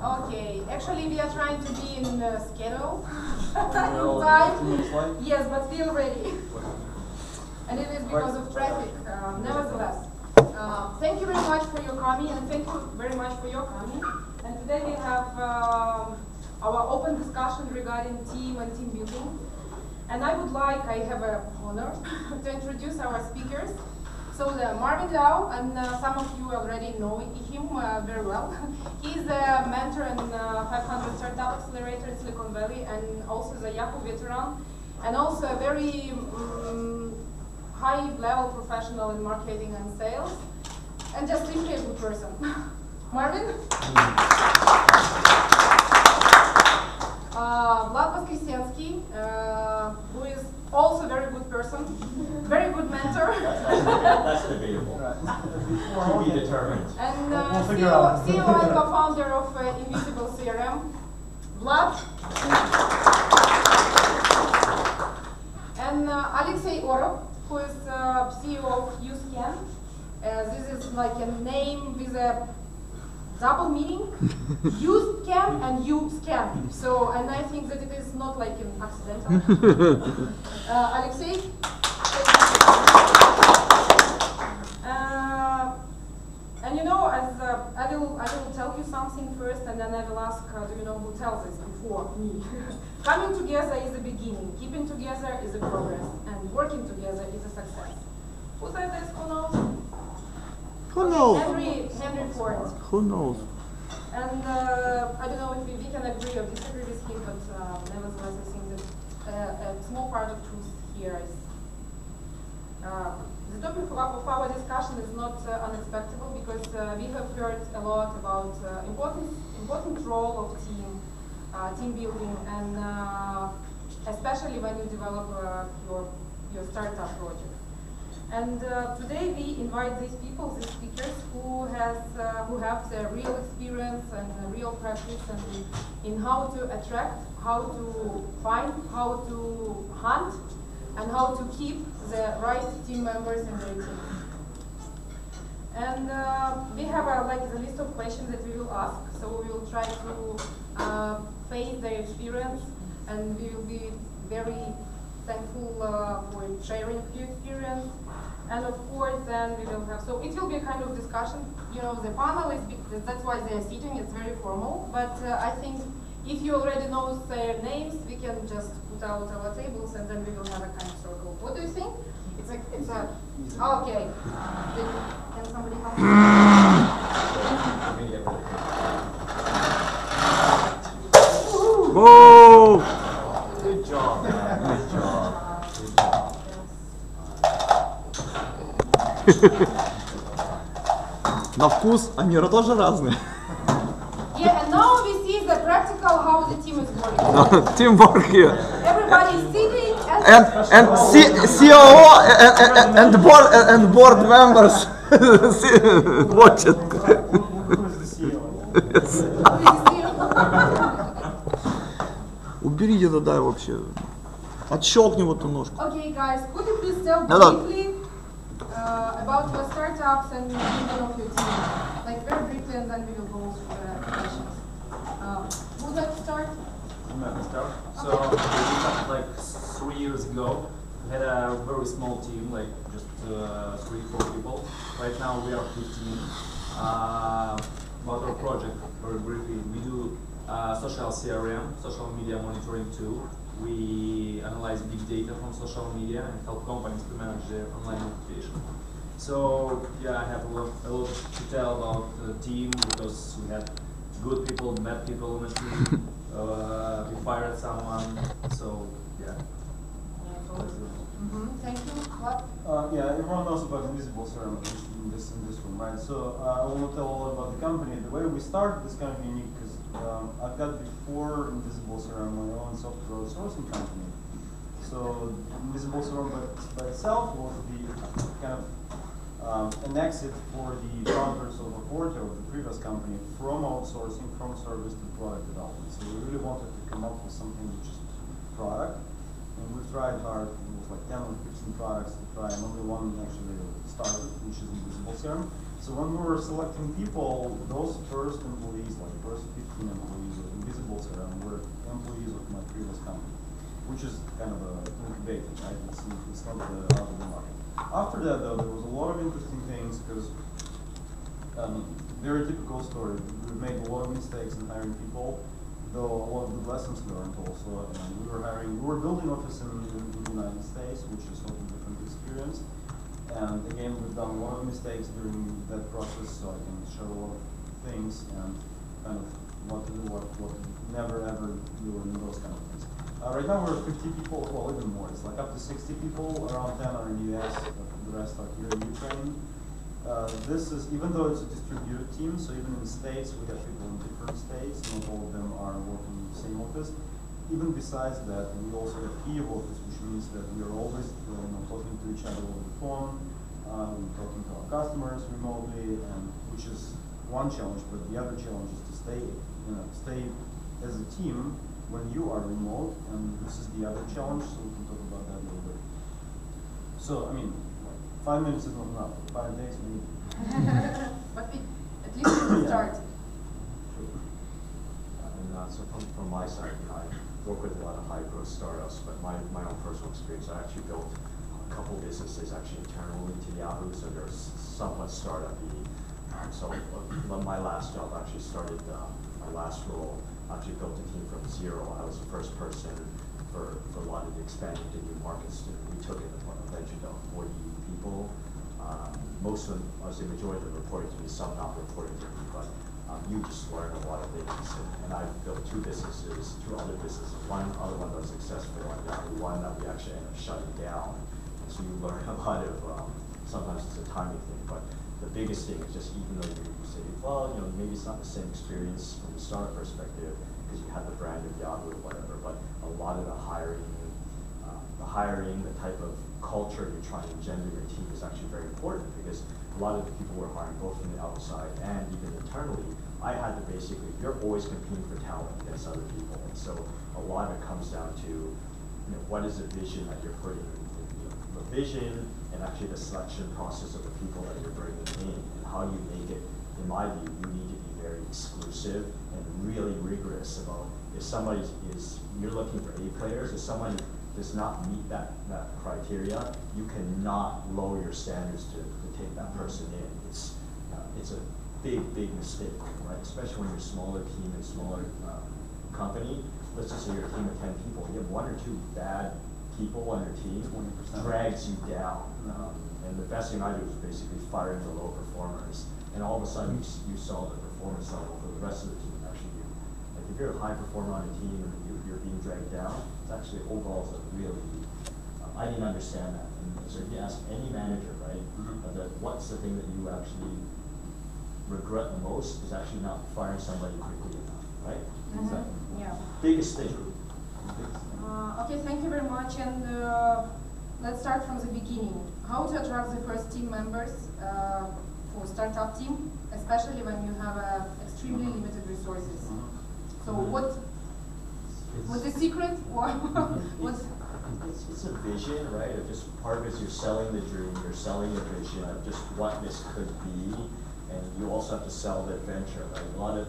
Okay, actually we are trying to be in schedule time. Yes, but still ready. And it is because of traffic, nevertheless. Thank you very much for your coming, and thank you very much for your coming. And today we have our open discussion regarding team and team building. And I have an honor to introduce our speakers. So Marvin Liao, and some of you already know him very well. He's a mentor in 500 Startup Accelerator in Silicon Valley, and also the Yahoo veteran, and also a very high-level professional in marketing and sales, and just simply a good person. Marvin? Vlad Voskresensky, who is also a very good person, very good mentor. That's debatable. To be determined. And CEO and co-founder of Invisible CRM, Vlad. And Alexey, who is CEO of YouScan. This is like a name with a double meaning. You scan and you scan. So, and I think that it is not like an accidental. Alexey. And you know, as I will tell you something first, and then I will ask, do you know who tells this before me? Coming together is a beginning, keeping together is a progress, and working together is a success. Who said this? Who knows? Who knows? Henry Ford. Who knows? And I don't know if we can agree or disagree with him, but nevertheless, I think that a small part of truth here is. The topic of our discussion is not unexpected because we have heard a lot about important role of team building, and especially when you develop your startup project. And today we invite these people, these speakers, who have the real experience and real practice in how to attract, how to find, how to hunt, and how to keep the right team members in their team. And we have a list of questions that we will ask. So we will try to face their experience, and we will be very thankful for sharing your experience. And of course, then we will have, so it will be a kind of discussion. You know, the panel is, that's why they are sitting, it's very formal. But I think if you already know their names, we can just put out our tables and then we will have a kind of circle. What do you think? It's a, okay. Can somebody help me? Whoa! Good job, man. Good job. На вкус они тоже разные. Yeah, and now we see the practical how the team is working. Teamwork here. Everybody is sitting And COO and board members watch it. Убери это, дай вообще. Отщелкни вот эту ножку. Okay, guys, could you please tell briefly about your startups and the vision of your team? Like very briefly, and then we will go through the questions. Who would like to start? I'm going to start. So we started like 3 years ago. We had a very small team, like just 3-4 people. Right now we are 15. About our project, very briefly, we do social CRM, social media monitoring tool. We analyze big data from social media and help companies to manage their online reputation. So yeah, I have a lot to tell about the team because we had good people, bad people in the team. We fired someone. So yeah. Thank you. What? Yeah, everyone knows about Invisible CRM in this room, right? So I want to tell all about the company. The way we started is kind of unique because I've got before Invisible CRM my own software outsourcing company. So Invisible CRM by itself was the kind of an exit for the founders of Orap, the previous company, from outsourcing, from service to product development. So we really wanted to come up with something which is product. And we tried hard, it was like 10 or 15 products to try, and only one actually started, which is Invisible CRM. So when we were selecting people, those first employees, like first 15 which is kind of a incubator, right? It's not out of the market. After that, though, there was a lot of interesting things because very typical story. We made a lot of mistakes in hiring people, though a lot of good lessons learned also. And we were building office in the United States, which is totally different experience. And again, we've done a lot of mistakes during that process, so I can share a lot of things and kind of what to do, what never ever do, and those kind of things. Right now we're 50 people, well even more. It's like up to 60 people. Around 10 are in the US, the rest are here in Ukraine. This is, even though it's a distributed team, so even in the States, we have people in different states, not all of them are working in the same office. Even besides that, we also have Kyiv office, which means that we are always talking to each other over the phone, we're talking to our customers remotely, and which is one challenge, but the other challenge is to stay as a team when you are remote, and this is the other challenge, so we can talk about that a little bit. So, I mean, 5 minutes is not enough. 5 days we need. But at least we can start. So from my side, I work with a lot of high growth startups, but my own personal experience, I actually built a couple businesses actually internally to Yahoo, so they're somewhat startup-y. So my last job actually started, my last role, actually built a team from zero. I was the first person for a lot of the expanding to new markets. We took it eventually to 40 people. Most of them, I would say majority of them reporting to me, some not reporting to me, but you just learn a lot of things. And I built two other businesses. One other one that was successful on Yahoo, one that we actually ended up shutting down. And so you learn a lot of, sometimes it's a timing thing, but the biggest thing is just even though you say, well, maybe it's not the same experience from the startup perspective because you have the brand of Yahoo or whatever, but a lot of the hiring, the type of culture you're trying to engender in your team is actually very important because a lot of the people we're hiring, both from the outside and even internally, I had to basically, you're always competing for talent against other people. And so a lot of it comes down to, what is the vision that you're putting in, the vision and actually the selection process of the people that you're bringing in, and how you make it, in my view, you need to be very exclusive and really rigorous about if somebody you're looking for A players, if somebody does not meet that criteria, you cannot lower your standards to take that person in. It's a big mistake, right? Especially when you're a smaller team and smaller company. Let's just say you're a team of 10 people. You have 1 or 2 bad people on your team, 20% drags you down. And the best thing I do is basically firing the low performers. And all of a sudden you saw the performance level for the rest of the team actually. Like if you're a high performer on a team and you're being dragged down, it's actually overall a really, I didn't understand that. And so if you ask any manager, right, what's the thing that you actually regret the most is actually not firing somebody quickly enough, right? Exactly. Yeah. Biggest thing. Okay, thank you very much. And let's start from the beginning. How to attract the first team members for startup team, especially when you have extremely limited resources. So what's the secret? It's a vision, right? Of just part of it is you're selling the dream, you're selling the vision of just what this could be, and you also have to sell the adventure, right? A lot of,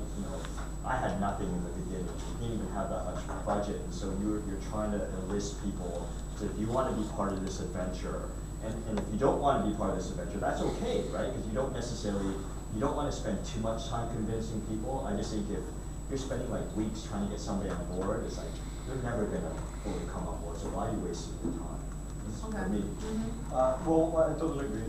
I had nothing in the beginning. We didn't even have that much budget, and so you're trying to enlist people. So if you want to be part of this adventure, and if you don't want to be part of this adventure, that's okay, right? Because you don't want to spend too much time convincing people. I just think if you're spending like weeks trying to get somebody on board, it's like you're never gonna fully come on board. So why are you wasting your time? Okay. For me. Well, I totally agree.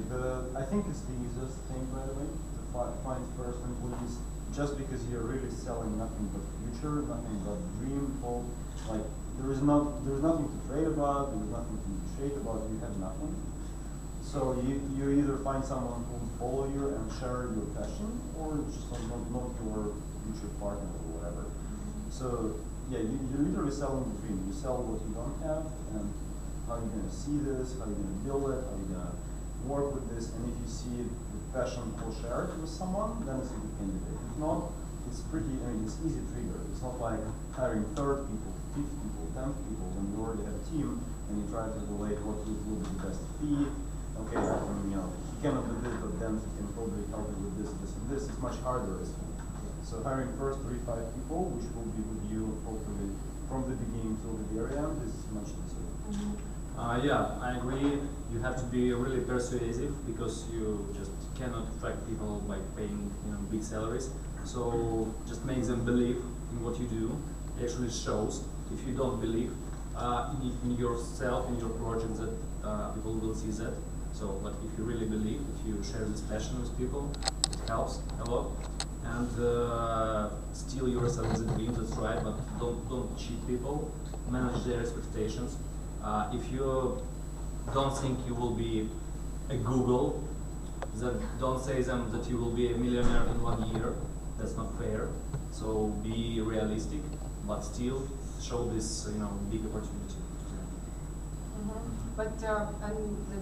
I think it's the easiest thing, by the way, to find first employees. Just because you're really selling nothing but future, nothing but dream, hope, like there's nothing to trade about, there's nothing to negotiate about, you have nothing. So you either find someone who will follow you and share your passion, or just not your future partner or whatever. So yeah, you're literally selling the dream. You sell what you don't have, and how you're gonna see this, how you're gonna build it, how you're gonna work with this, and if you see the passion co-shared with someone, then it's a good candidate. If not, it's it's easy trigger. It's not like hiring 3rd people, 5th people, 10th people when you already have a team and you try to evaluate what will be the best fee. Okay, he cannot do this, but then he can probably help you with this, this, and this. It's much harder. So hiring first 3-5 people, which will be with you hopefully from the beginning till the very end is much easier. Yeah, I agree. You have to be really persuasive because you just cannot attract people by paying big salaries. So just make them believe in what you do. It actually shows. If you don't believe in yourself, in your project, that people will see that. So, but if you really believe, if you share this passion with people, it helps a lot. And still yourself is a dream, that's right, but don't cheat people. Manage their expectations. If you don't think you will be a Google, then don't say them that you will be a millionaire in 1 year. That's not fair. So be realistic, but still show this big opportunity. But and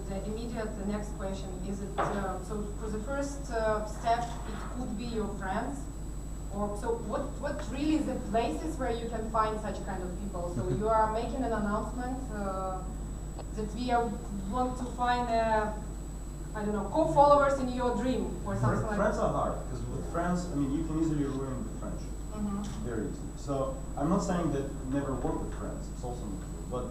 the immediate next question is it so for the first step it could be your friends, or so what really is the places where you can find such kind of people? So you are making an announcement that we want to find I don't know, co-followers in your dream or something like that. Friends are hard because with friends, I mean, you can easily ruin the friendship very easily. So I'm not saying that never work with friends. It's also not true, but.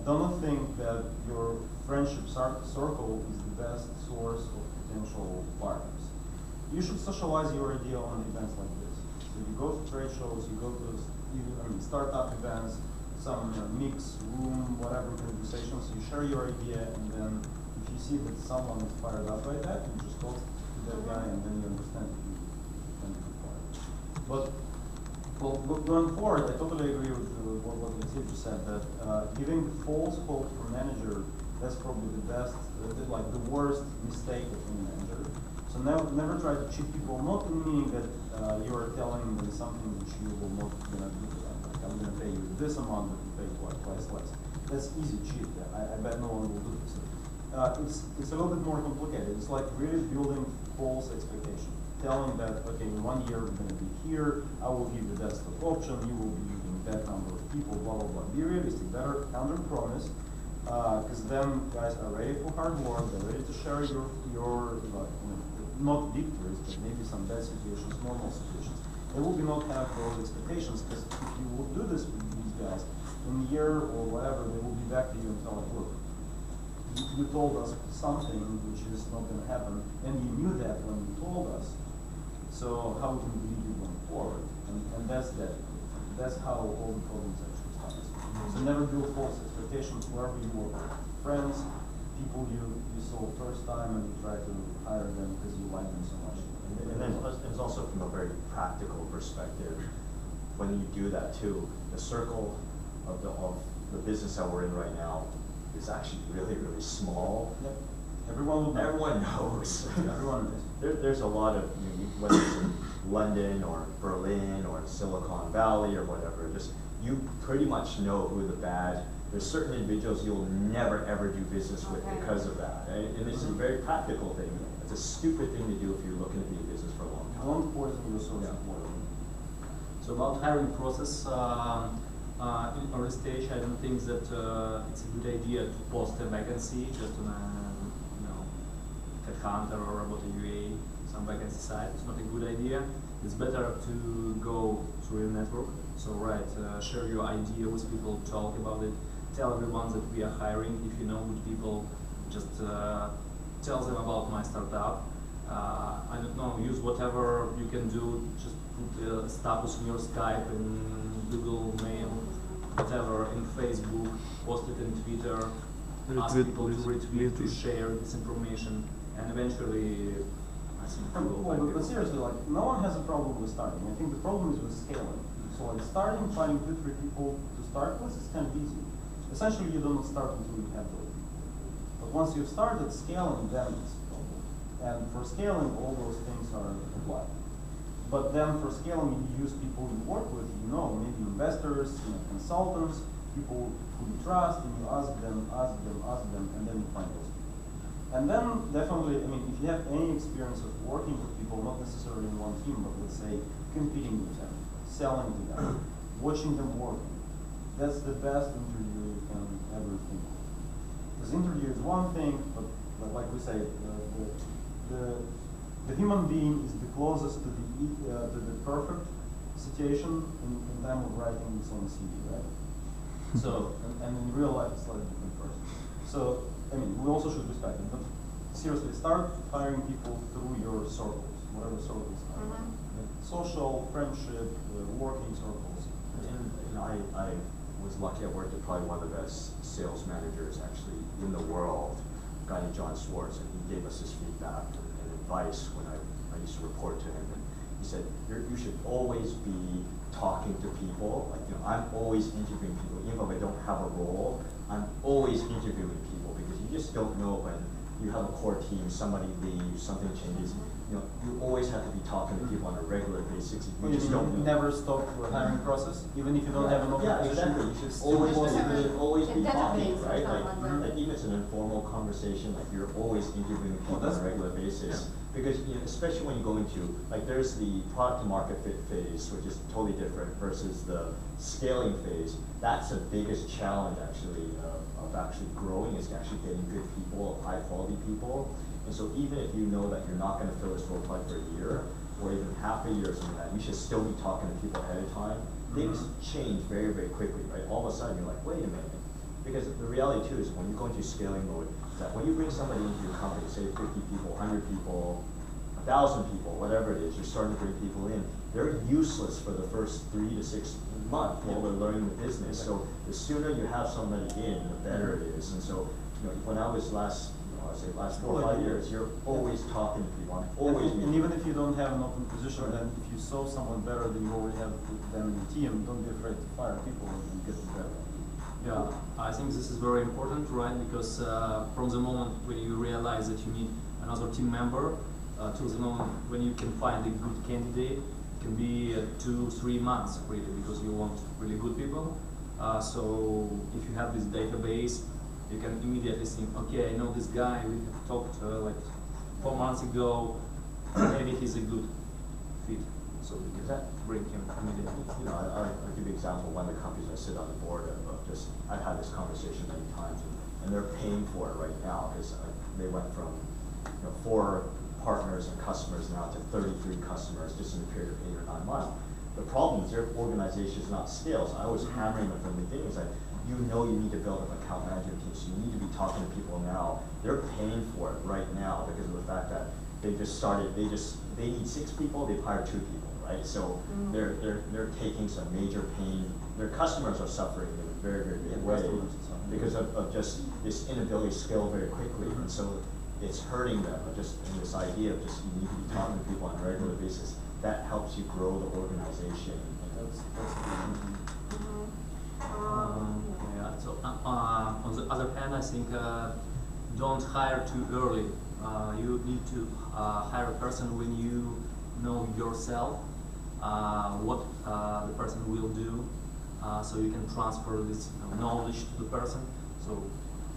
Don't think that your friendship circle is the best source of potential partners. You should socialize your idea on events like this. So you go to trade shows, you go to startup events, some mix, room, whatever conversations, you share your idea, and then if you see that someone is fired up by that, you just talk to that guy, and then you understand that you can be part. But going forward, I totally agree with what Alexey just said, that giving false hope for manager, that's probably the best, like the worst mistake of any manager. So never try to cheat people, not in meaning that you are telling them something which you will not do to them. Like, I'm going to pay you this amount, but you pay twice less. That's easy cheat. I bet no one will do this. It's a little bit more complicated. It's like really building false expectations. Telling that, okay, in 1 year we're going to be here, I will give you that stock option, you will be using that number of people, blah, blah, blah. Be realistic, better under-promise, because then guys are ready for hard work, they're ready to share your not victories, but maybe some bad situations, normal situations. They will not have those expectations, because if you will do this with these guys, in a year or whatever, they will be back to you and tell like, look, you told us something which is not going to happen, and you knew that when you told us. So how can we believe you going forward? And that's that. That's how all the problems actually start. So never build false expectations wherever you work. Friends, people you saw first time, and you try to hire them because you like them so much. And then it's also from a very practical perspective. When you do that too, the circle of the business that we're in right now is actually really, really small. Yep. Everyone knows. Everyone knows. There's a lot of, whether it's in London or Berlin or Silicon Valley or whatever, just you pretty much know who the bad. There's certain individuals you'll never ever do business with because of that. And it's a very practical thing. It's a stupid thing to do if you're looking to be in business for a long time. Don't poison your source of water. So about hiring process, in early stage, I don't think that it's a good idea to post a vacancy just on a Headhunter or Robot UA, some vacancy site. It's not a good idea. It's better to go through a network. So share your idea with people, talk about it, tell everyone that we are hiring. If you know good people, just tell them about my startup. I don't know, use whatever you can do. Just put a status in your Skype, in Google Mail, whatever, in Facebook, post it in Twitter, ask people to retweet, to share this information, and eventually, I think you will find but seriously, like, no one has a problem with starting. I think the problem is with scaling. So like starting, finding 2-3 people to start with is kind of easy. Essentially, you don't start until you have those people. But once you've started scaling, then it's a problem. And for scaling, all those things are applied. But then for scaling, you use people you work with, maybe investors, consultants, people who you trust, and you ask them, and then you find those people. And then definitely, if you have any experience of working with people, not necessarily in one team, but let's say competing with them, selling to them, watching them working, that's the best interview you can ever think of. Because interview is one thing, but like we say, the human being is the closest to the perfect situation in time of writing its own CV, right? So, and in real life, it's slightly different person. So, I mean, we also should respect it, but seriously, start hiring people through your circles, whatever circles are. Social, friendship, working circles. And I was lucky. I worked at probably one of the best sales managers actually in the world, a guy named John Swartz, and he gave us his feedback and advice when I used to report to him. And he said, you should always be talking to people. Like, I'm always interviewing people, even if I don't have a role. I'm always interviewing people because you just don't know when you have a core team, somebody leaves, something changes. You always have to be talking to people on a regular basis. You just don't know. Never stop the hiring process, even if you don't have an Yeah, obligation. exactly. You should always be talking, right? Like Like even if it's an informal conversation, like you're always interviewing people on a regular basis. Because especially when you go into, like there's the product to market fit phase, which is totally different versus the scaling phase. That's the biggest challenge actually of actually growing, is actually getting good people, high quality people. And so even if you know that you're not going to fill this role for a year, or even half a year or something like that, you should still be talking to people ahead of time. Things change very, very quickly, right? All of a sudden you're like, wait a minute. Because the reality too is when you go into scaling mode, that when you bring somebody into your company, say 50 people, 100 people, 1,000 people, whatever it is, you're starting to bring people in, they're useless for the first 3 to 6 months while they're learning the business. So the sooner you have somebody in, the better it is. And so, when I was last 4 or 5 years, you're always talking to people. I'm always And even if you don't have an open position, then if you saw someone better than you already have them in the team, don't be afraid to fire people and get them better. Yeah, I think this is very important, right? Because from the moment when you realize that you need another team member, to the moment when you can find a good candidate, it can be 2-3 months really, because you want really good people. So if you have this database, you can immediately think, okay, I know this guy, we have talked like 4 months ago, maybe he's a good fit. So we can bring him immediately. I'll give you an example. One of the companies I sit on the board of, I've had this conversation many times, and they're paying for it right now because they went from 4 partners and customers now to 33 customers just in a period of 8 or 9 months. The problem is their organization is not scaled. So I was hammering them from the beginning. It's like, you need to build an account management team, so you need to be talking to people now. They're paying for it right now because of the fact that they just started. They need 6 people. They've hired 2 people, right? So they're taking some major pain. Their customers are suffering in a very, very big way because of just this inability to scale very quickly, and so it's hurting them. Just in this idea of just you need to be talking to people on a regular basis. That helps you grow the organization. So on the other hand, I think don't hire too early. You need to hire a person when you know yourself what the person will do, so you can transfer this knowledge to the person. So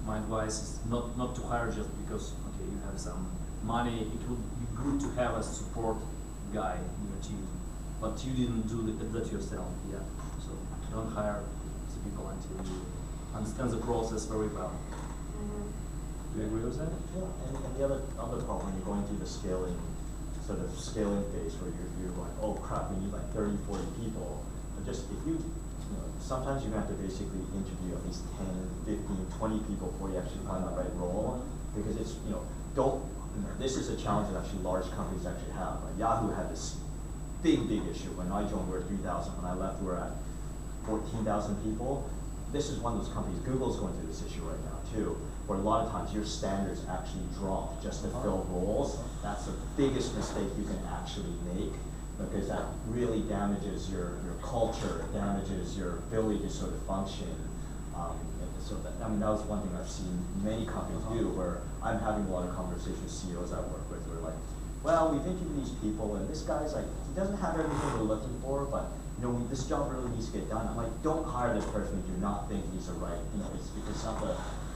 my advice is not to hire just because you have some money. It would be good to have a support guy in your team, but you didn't do that yourself yet. So don't hire the people until you understand the process very well. Do you agree with that? Yeah, and the other part when you're going through the scaling phase where you're going, oh crap, we need like 30, 40 people. But just if sometimes you're going to have to basically interview at least 10, 15, 20 people before you actually find the right role, because it's this is a challenge that actually large companies actually have. Like Yahoo had this big issue. When I joined, we were at 3,000. When I left, we were at 14,000 people. This is one of those companies. Google's going through this issue right now too, where a lot of times your standards actually drop just to fill roles. That's the biggest mistake you can actually make, because that really damages your culture, it damages your ability to sort of function. That was one thing I've seen many companies do, where I'm having a lot of conversations with CEOs I work with, who are like, well, we've interviewed these people, and this guy's like, he doesn't have everything we're looking for, but this job really needs to get done. I'm like, don't hire this person if you do not think he's the right, it's because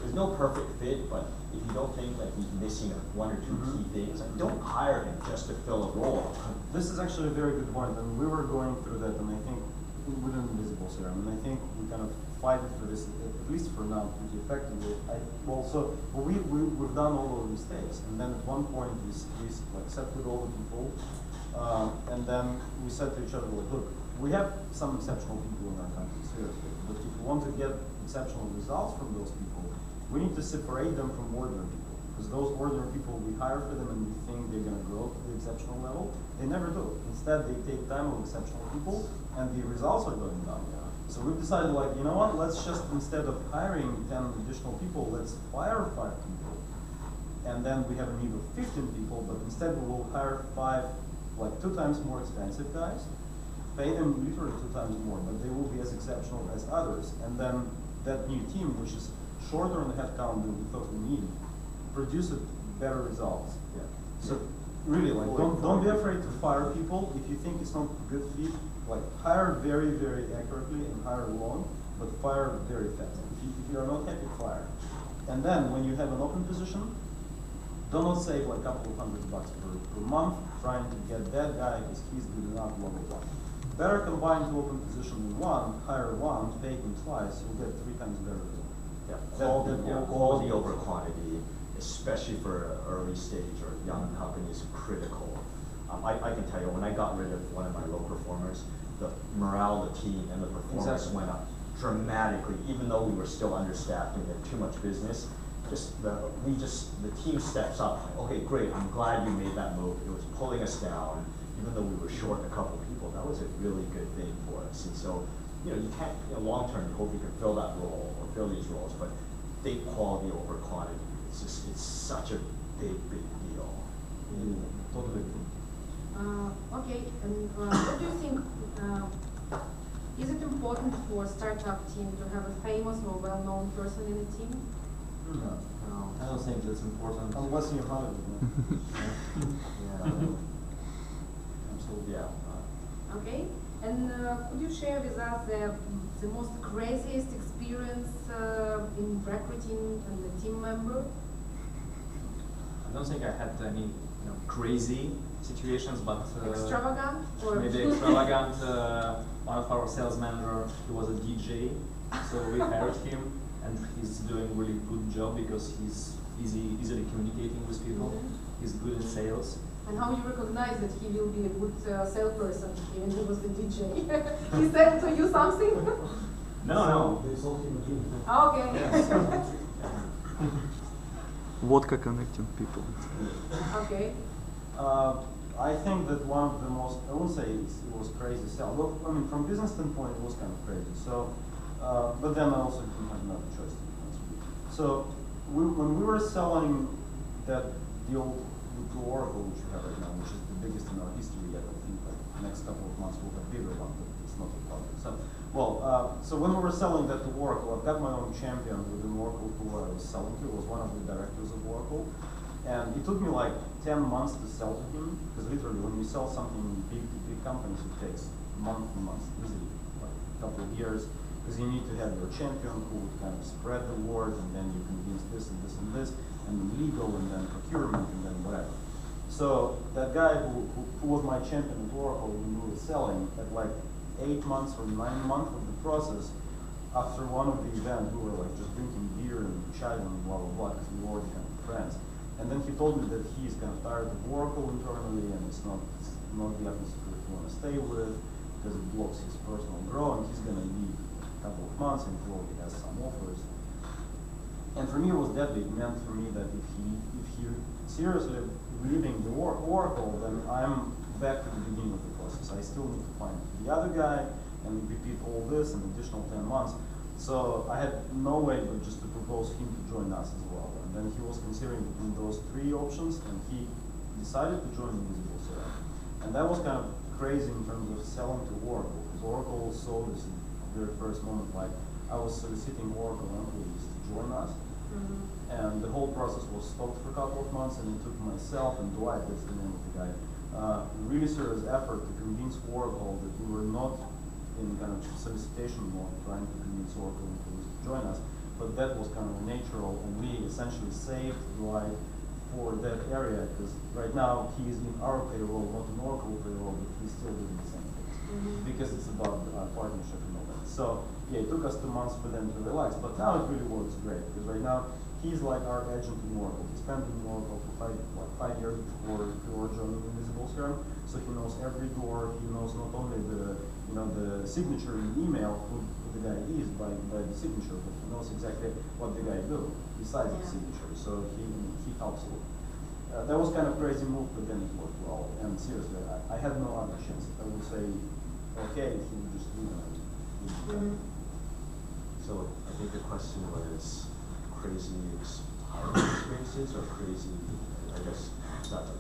there's no perfect fit, but if you don't think like he's missing 1 or 2 key things, like, don't hire him just to fill a role. This is actually a very good point, and we were going through that, and I think within Invisible Serum, and I think we kind of fight for this, at least for now, pretty effectively. We've done all of these things, and then at one point we like sat with all the people, and then we said to each other, like, look, we have some exceptional people in our country, seriously. But if we want to get exceptional results from those people, we need to separate them from ordinary people. Because those ordinary people, we hire for them and we think they're going to grow to the exceptional level. They never do. Instead, they take time of exceptional people and the results are going down. So we've decided, like, you know what, let's just, instead of hiring 10 additional people, let's fire 5 people. And then we have a need of 15 people, but instead we will hire 5, like 2 times more expensive guys, pay them literally 2 times more, but they will be as exceptional as others. And then that new team, which is shorter in headcount than we thought we need, produces better results. Yeah. So really, like, don't be afraid to fire people. If you think it's not a good fit, like, hire very, very accurately and hire long, but fire very fast. If you are not happy, fire. And then when you have an open position, do not save like a couple of $100 per month trying to get that guy because he's good enough, blah, blah, blah. Better combine 2 open positions in one, hire one, pay him twice, you'll get 3 times better result. Yeah, quality over quantity, especially for an early stage or young company, is critical. I can tell you, when I got rid of one of my low performers, the morale of the team and the performance went up dramatically, even though we were still understaffed and we had too much business. The team steps up. Okay, great, I'm glad you made that move. It was pulling us down, even though we were short a couple people. That was a really good thing for us. And so, you can't, long term, you hope you can fill that role or fill these roles, but think quality over quantity. It's such a big deal. Totally. Okay, and what do you think, is it important for a startup team to have a famous or well-known person in the team? No. I don't think that's important. Unless you hire them. Absolutely, yeah. Okay, and could you share with us the most craziest experience in recruiting and the team member? I don't think I had any crazy situations, but Extravagant? Or maybe extravagant. One of our sales manager, he was a DJ, so we hired him, and he's doing a really good job because he's easily communicating with people. He's good in sales. And how you recognize that he will be a good salesperson, even he was the DJ? He said to you something? No. They sold him a drink. Okay. Yes. Vodka connecting people. Okay. I think that one of the most, I wouldn't say it was crazy sell. Well, I mean, from business standpoint, it was kind of crazy. So, but then I also didn't have another choice. So, when we were selling that deal to Oracle, which we have right now, which is the biggest in our history yet, I think like next couple of months we'll have a bigger one, but it's not a problem. So, so when we were selling that to Oracle, I've got my own champion within Oracle who I was selling to, was one of the directors of Oracle. And it took me like 10 months to sell to him, because literally when you sell something big to big companies, it takes months and months, easily, like a couple of years, because you need to have your champion who would kind of spread the word, and then you convince this and this and this, and then legal, and then procurement, and then whatever. So that guy who was my champion at Oracle when we were selling, at like 8 months or 9 months of the process, after one of the events, we were like just drinking beer and chatting and blah blah blah, because we were already kind of friends. And then he told me that he's kind of tired of Oracle internally, and it's not the atmosphere he want to stay with, because it blocks his personal growth, and he's going to leave in a couple of months, and he already has some offers. And for me, it was deadly. It meant for me that if he seriously leaving the Oracle, then I'm back to the beginning of the process. I still need to find the other guy, and repeat all this, an additional 10 months. So I had no way but just to propose him to join us as well. And then he was considering between those 3 options, and he decided to join Invisible CRM. And that was kind of crazy in terms of selling to Oracle, because Oracle saw this in the very first moment, like I was soliciting Oracle employees to join us. And the whole process was stopped for a couple of months, and it took myself and Dwight, that's the name of the guy, really serious effort to convince Oracle that we were not in kind of solicitation mode, trying to convince Oracle employees to join us, but that was kind of natural, and we essentially saved Dwight for that area, because right now he is in our payroll, not in Oracle payroll, but he's still doing the same things, because it's about partnership and all that. So yeah, it took us 2 months for them to relax, but now it really works great, because right now he's like our agent in Oracle. He spent in Oracle for 5 years before joining Invisible CRM, so he knows every door. He knows not only the you know, the signature in the email, who the guy is by the signature, but he knows exactly what the guy do besides the signature. So he helps a lot. That was kind of crazy move, but then it worked well. And seriously, I had no other chance. I would say, okay, he would just do that. So I think the question was crazy hiring experiences or crazy, I guess, that's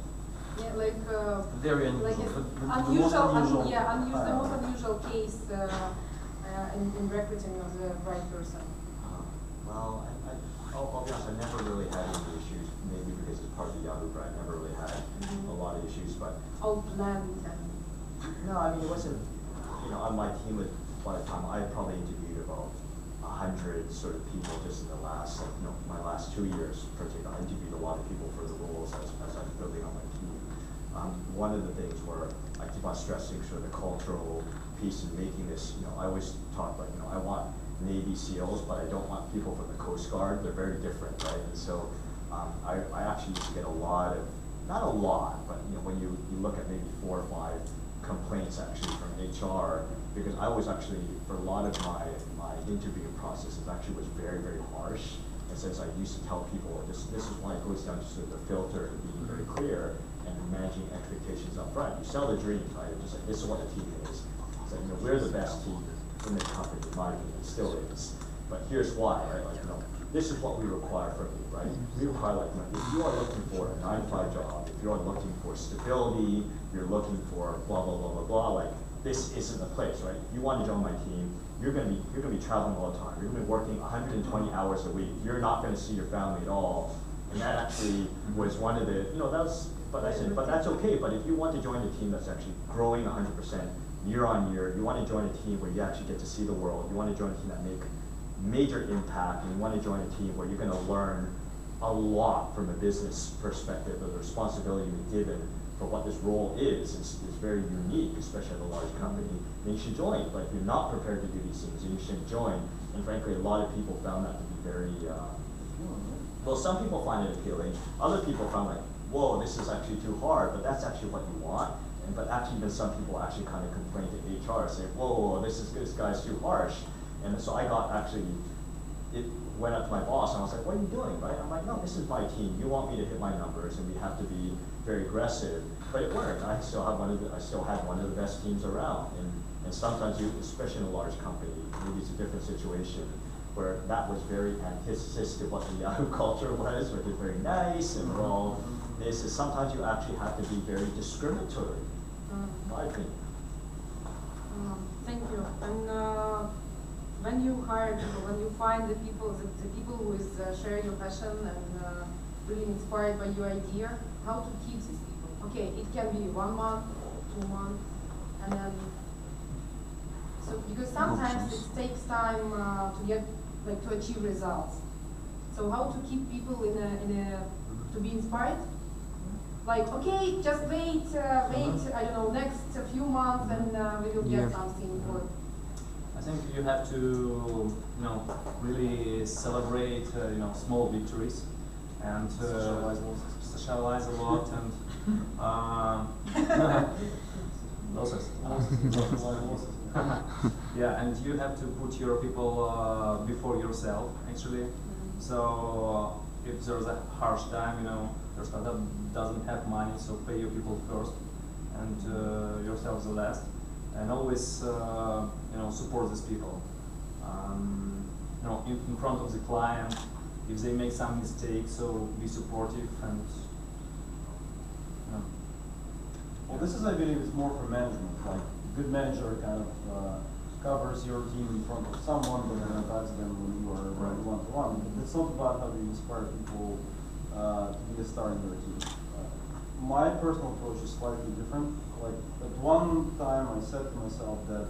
Yeah, like Very like unusual. it's The most unusual. the most unusual case in recruiting of the right person. Well, I'll be honest, I never really had any issues, maybe because it's part of the Yahoo brand, I never really had a lot of issues, but All planned and no, I mean, it wasn't, you know, on my team by the time I probably interviewed about 100 sort of people just in the last, like, you know, my last 2 years particularly. I interviewed a lot of people for the roles as I was building on my team. One of the things where I keep on stressing sort of the cultural piece in making this, you know, I always talk about, you know, I want Navy SEALs, but I don't want people from the Coast Guard. They're very different, right? And so I actually used to get a lot of, not a lot, but you know, when you look at maybe 4 or 5 complaints actually from HR, because I was actually, for a lot of my interviewing processes actually was very, very harsh. And since I used to tell people, this is why it goes down to sort of the filter and being very clear and managing expectations up front. You sell the dream, right? Just like, this is what the team is. It's like, you know, we're the best team in the company, in my opinion, it still is. But here's why, right? Like, you know, this is what we require from you, right? We require, like, you know, if you are looking for a 9-to-5 job, if you are looking for stability, you're looking for blah, blah, blah, blah, blah, like, this isn't the place, right? If you want to join my team, you're gonna be traveling all the time. You're gonna be working 120 hours a week. You're not gonna see your family at all. And that actually was one of the, you know, but I said, but that's okay. But if you want to join a team that's actually growing 100% year on year, you want to join a team where you actually get to see the world. You want to join a team that make major impact, and you want to join a team where you're gonna learn a lot from a business perspective. The responsibility you're given for what this role is very unique, especially at a large company, then you should join. But if you're not prepared to do these things, then you shouldn't join. And frankly, a lot of people found that to be very, well, some people find it appealing. Other people found like, whoa, this is actually too hard, but that's actually what you want. But actually, even some people actually kind of complain to HR, say, whoa, this guy's too harsh. And so I got actually, it went up to my boss, and I was like, what are you doing, right? I'm like, no, this is my team. You want me to hit my numbers, and we have to be very aggressive. But it worked. I still had one of the best teams around. And sometimes you, especially in a large company, maybe it's a different situation, where that was very antithesis to what the Yahoo culture was, where they're very nice and we're all this. Is sometimes you actually have to be very discriminatory, in my opinion. Thank you. And when you hire people, when you find the people who is share your passion and really inspired by your idea, how to keep these people? Okay, it can be 1 month, 2 months, and then so because sometimes it takes time to achieve results. So how to keep people to be inspired? Like, okay, just wait, I don't know, next few months, and we will get something good. I think you have to, you know, really celebrate, you know, small victories and socialize a lot and losses. Yeah, and you have to put your people before yourself, actually. So if there's a harsh time, you know, your startup doesn't have money, so pay your people first and yourselves the last. And always, you know, support these people. You know, in front of the client, if they make some mistakes, so be supportive and. You know. Well, this is, I believe, is more for management. Like, good manager kind of covers your team in front of someone, but then attacks them when you are one-to-one. It's not about how you inspire people to be a star in their team. My personal approach is slightly different. Like, at one time I said to myself that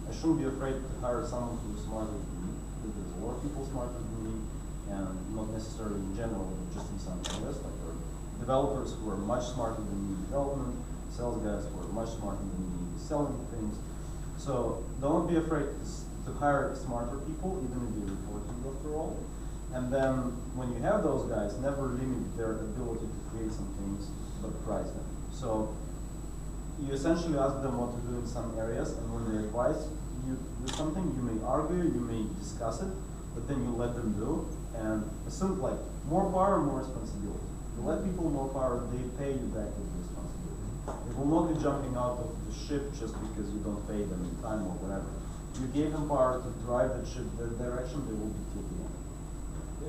I shouldn't be afraid to hire someone who is smarter than me, because there's a lot of people smarter than me, and not necessarily in general, but just in some areas. Like, there are developers who are much smarter than me in development, sales guys who are much smarter than me selling things. So don't be afraid to hire smarter people, even if they report to you after all. And then when you have those guys, never limit their ability to create some things, but price them. So you essentially ask them what to do in some areas, and when they advise you do something, you may argue, you may discuss it, but then you let them do, and assume like more power, more responsibility. You let people more power, they pay you back with responsibility. They will not be jumping out of the ship just because you don't pay them in time or whatever. You gave them power to drive the ship their direction, they will be till the end.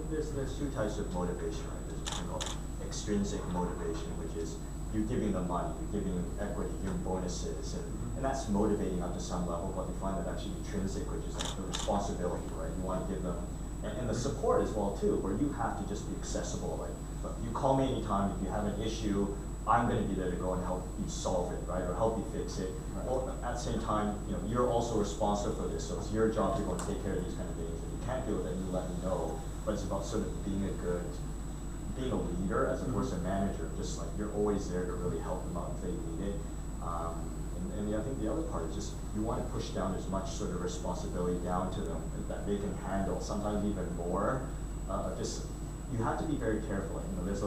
There's two types of motivation, right? There's extrinsic motivation, which is you're giving them money, you're giving them equity, you're giving bonuses, and that's motivating up to some level, but they find that actually intrinsic, which is like the responsibility, right? You want to give them, and the support as well too, where you have to just be accessible, like, look, you call me anytime if you have an issue, I'm going to be there to go and help you solve it, right, or help you fix it. Right. Well, at the same time, you're also responsible for this, so it's your job to go and take care of these kind of things. If you can't do it, then you let me know. But it's about sort of being a leader as opposed to a manager. Just like you're always there to really help them out if they need it. And I think the other part is just you want to push down as much sort of responsibility down to them that they can handle. Sometimes even more. Just you have to be very careful. There's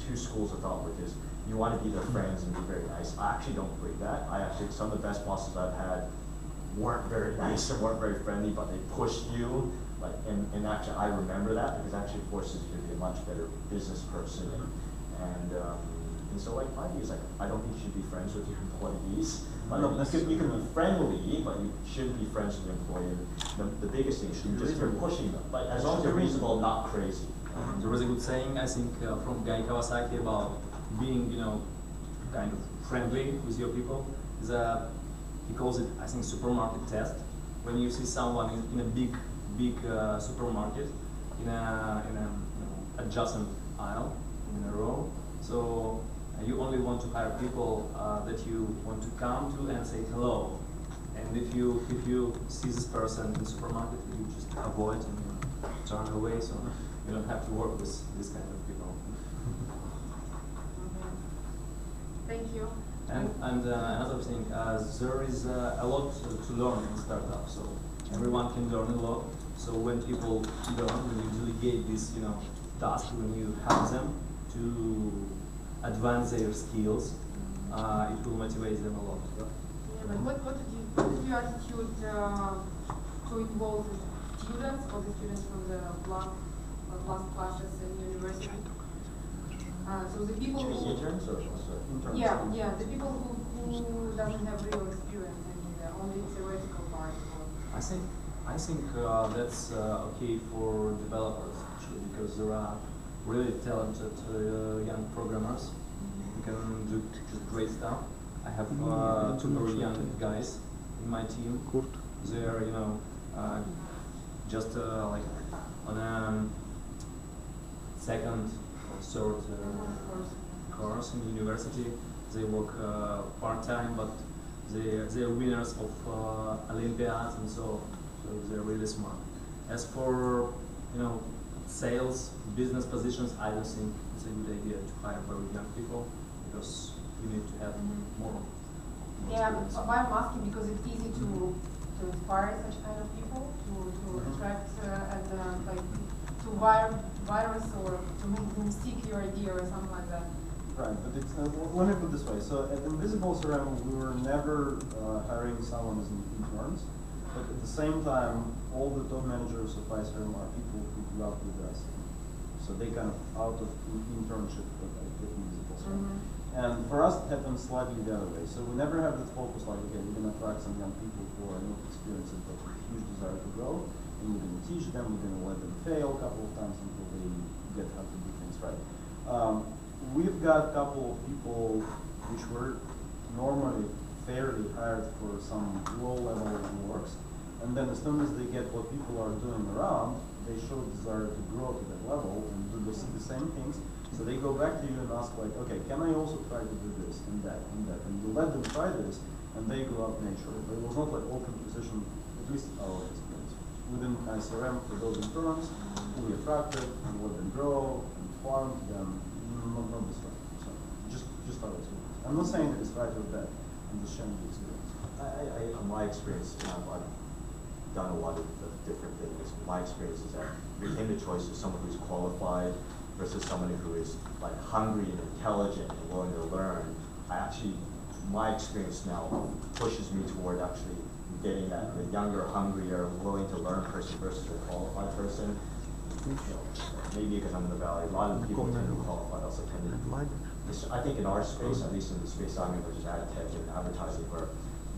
two schools of thought, which is you want to be their friends and be very nice. I actually don't believe that. Some of the best bosses I've had weren't very nice and weren't very friendly, but they pushed you. Like, and actually, I remember that because it actually forces you to be a much better business person. And so, like, my view is like, I don't think you should be friends with your employees. You can be friendly, but you shouldn't be friends with your employee. The biggest thing is you're pushing them. Like, as long as you're reasonable, not crazy. There was a good saying, I think, from Guy Kawasaki about being, kind of friendly with your people. He calls it, I think, supermarket test. When you see someone in a big supermarket in a adjacent aisle in a row, so you only want to hire people that you want to come to and say hello. And if you see this person in the supermarket, you just avoid and turn away, so you don't have to work with this kind of people. Thank you. And another thing, there is a lot to learn in startup, so everyone can learn a lot. So when people learn, when you delegate this, task, when you help them to advance their skills, it will motivate them a lot. Yeah, but what is your attitude to involve the students or the students from the last classes in university? So the people who interns or interns? Yeah, the people who doesn't have real experience in the only theoretical part. I think that's okay for developers actually, because there are really talented young programmers who can do great stuff. I have two very young guys in my team. They're just like on a second or third course in university. They work part-time, but they're winners of Olympiads and so they're really smart. As for sales, business positions, I don't think it's a good idea to hire very young people because you need to have more Yeah, experience. why I'm asking because it's easy to inspire such kind of people, to attract and like to virus or to make them seek your idea or something like that. Right, but it's, let me put it this way. So at Invisible CRM, we were never hiring someone as interns, but at the same time, all the top managers of ICRM are people who grew up with us. So they kind of out of internship at Invisible CRM. And for us, it happens slightly the other way. So we never have that focus like, okay, we're going to attract some young people who are not experienced but with a huge desire to grow, and we're going to teach them, we're going to let them fail a couple of times until they get how to do things right. We've got a couple of people which were normally fairly hired for some low-level works, and then as soon as they get what people are doing around, they show desire to grow to that level and do the same things. So they go back to you and ask like, okay, can I also try to do this and that and that? And you let them try this, and they go out naturally. But it was not like open position, at least our experience. Within ICRM, for those interns, we attracted and let them grow and farm them. Not this way. So just our experience. I'm not saying that it's right or bad. I'm just sharing the experience. In my experience, I've done a lot of different things. My experience is that we came to choice of someone who's qualified versus someone who is like hungry and intelligent and willing to learn. I actually my experience now pushes me toward actually getting that the younger, hungrier, willing to learn person versus a qualified person. You know, maybe because I'm in the valley, a lot of the people tend to qualify also tend to. I think in our space, at least in the space I'm in, which is ad tech and advertising, where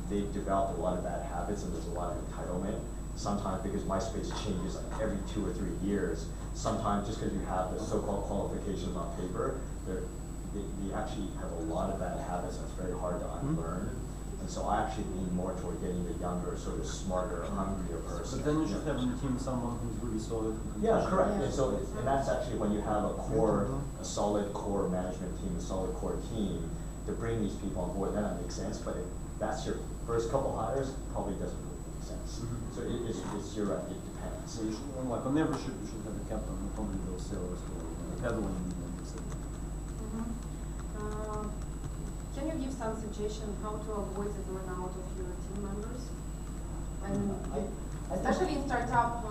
they've developed a lot of bad habits and there's a lot of entitlement. Sometimes because my space changes like every 2 or 3 years. Sometimes just because you have the so-called qualifications on paper, they actually have a lot of bad habits that's very hard to unlearn. And so I actually lean more toward getting the younger, sort of smarter, hungrier person. But then you should have in the team someone who's really solid. Yeah, correct. And so, and that's actually when you have a solid core management team, a solid core team, to bring these people on board, then that makes sense. But if that's your first couple hires, probably doesn't really make sense. So it's your, it depends. So you should, like on every ship, you should have a captain who probably those sailors who are pedaling. Can you give some suggestion how to avoid the burnout of your team members? And especially in startup,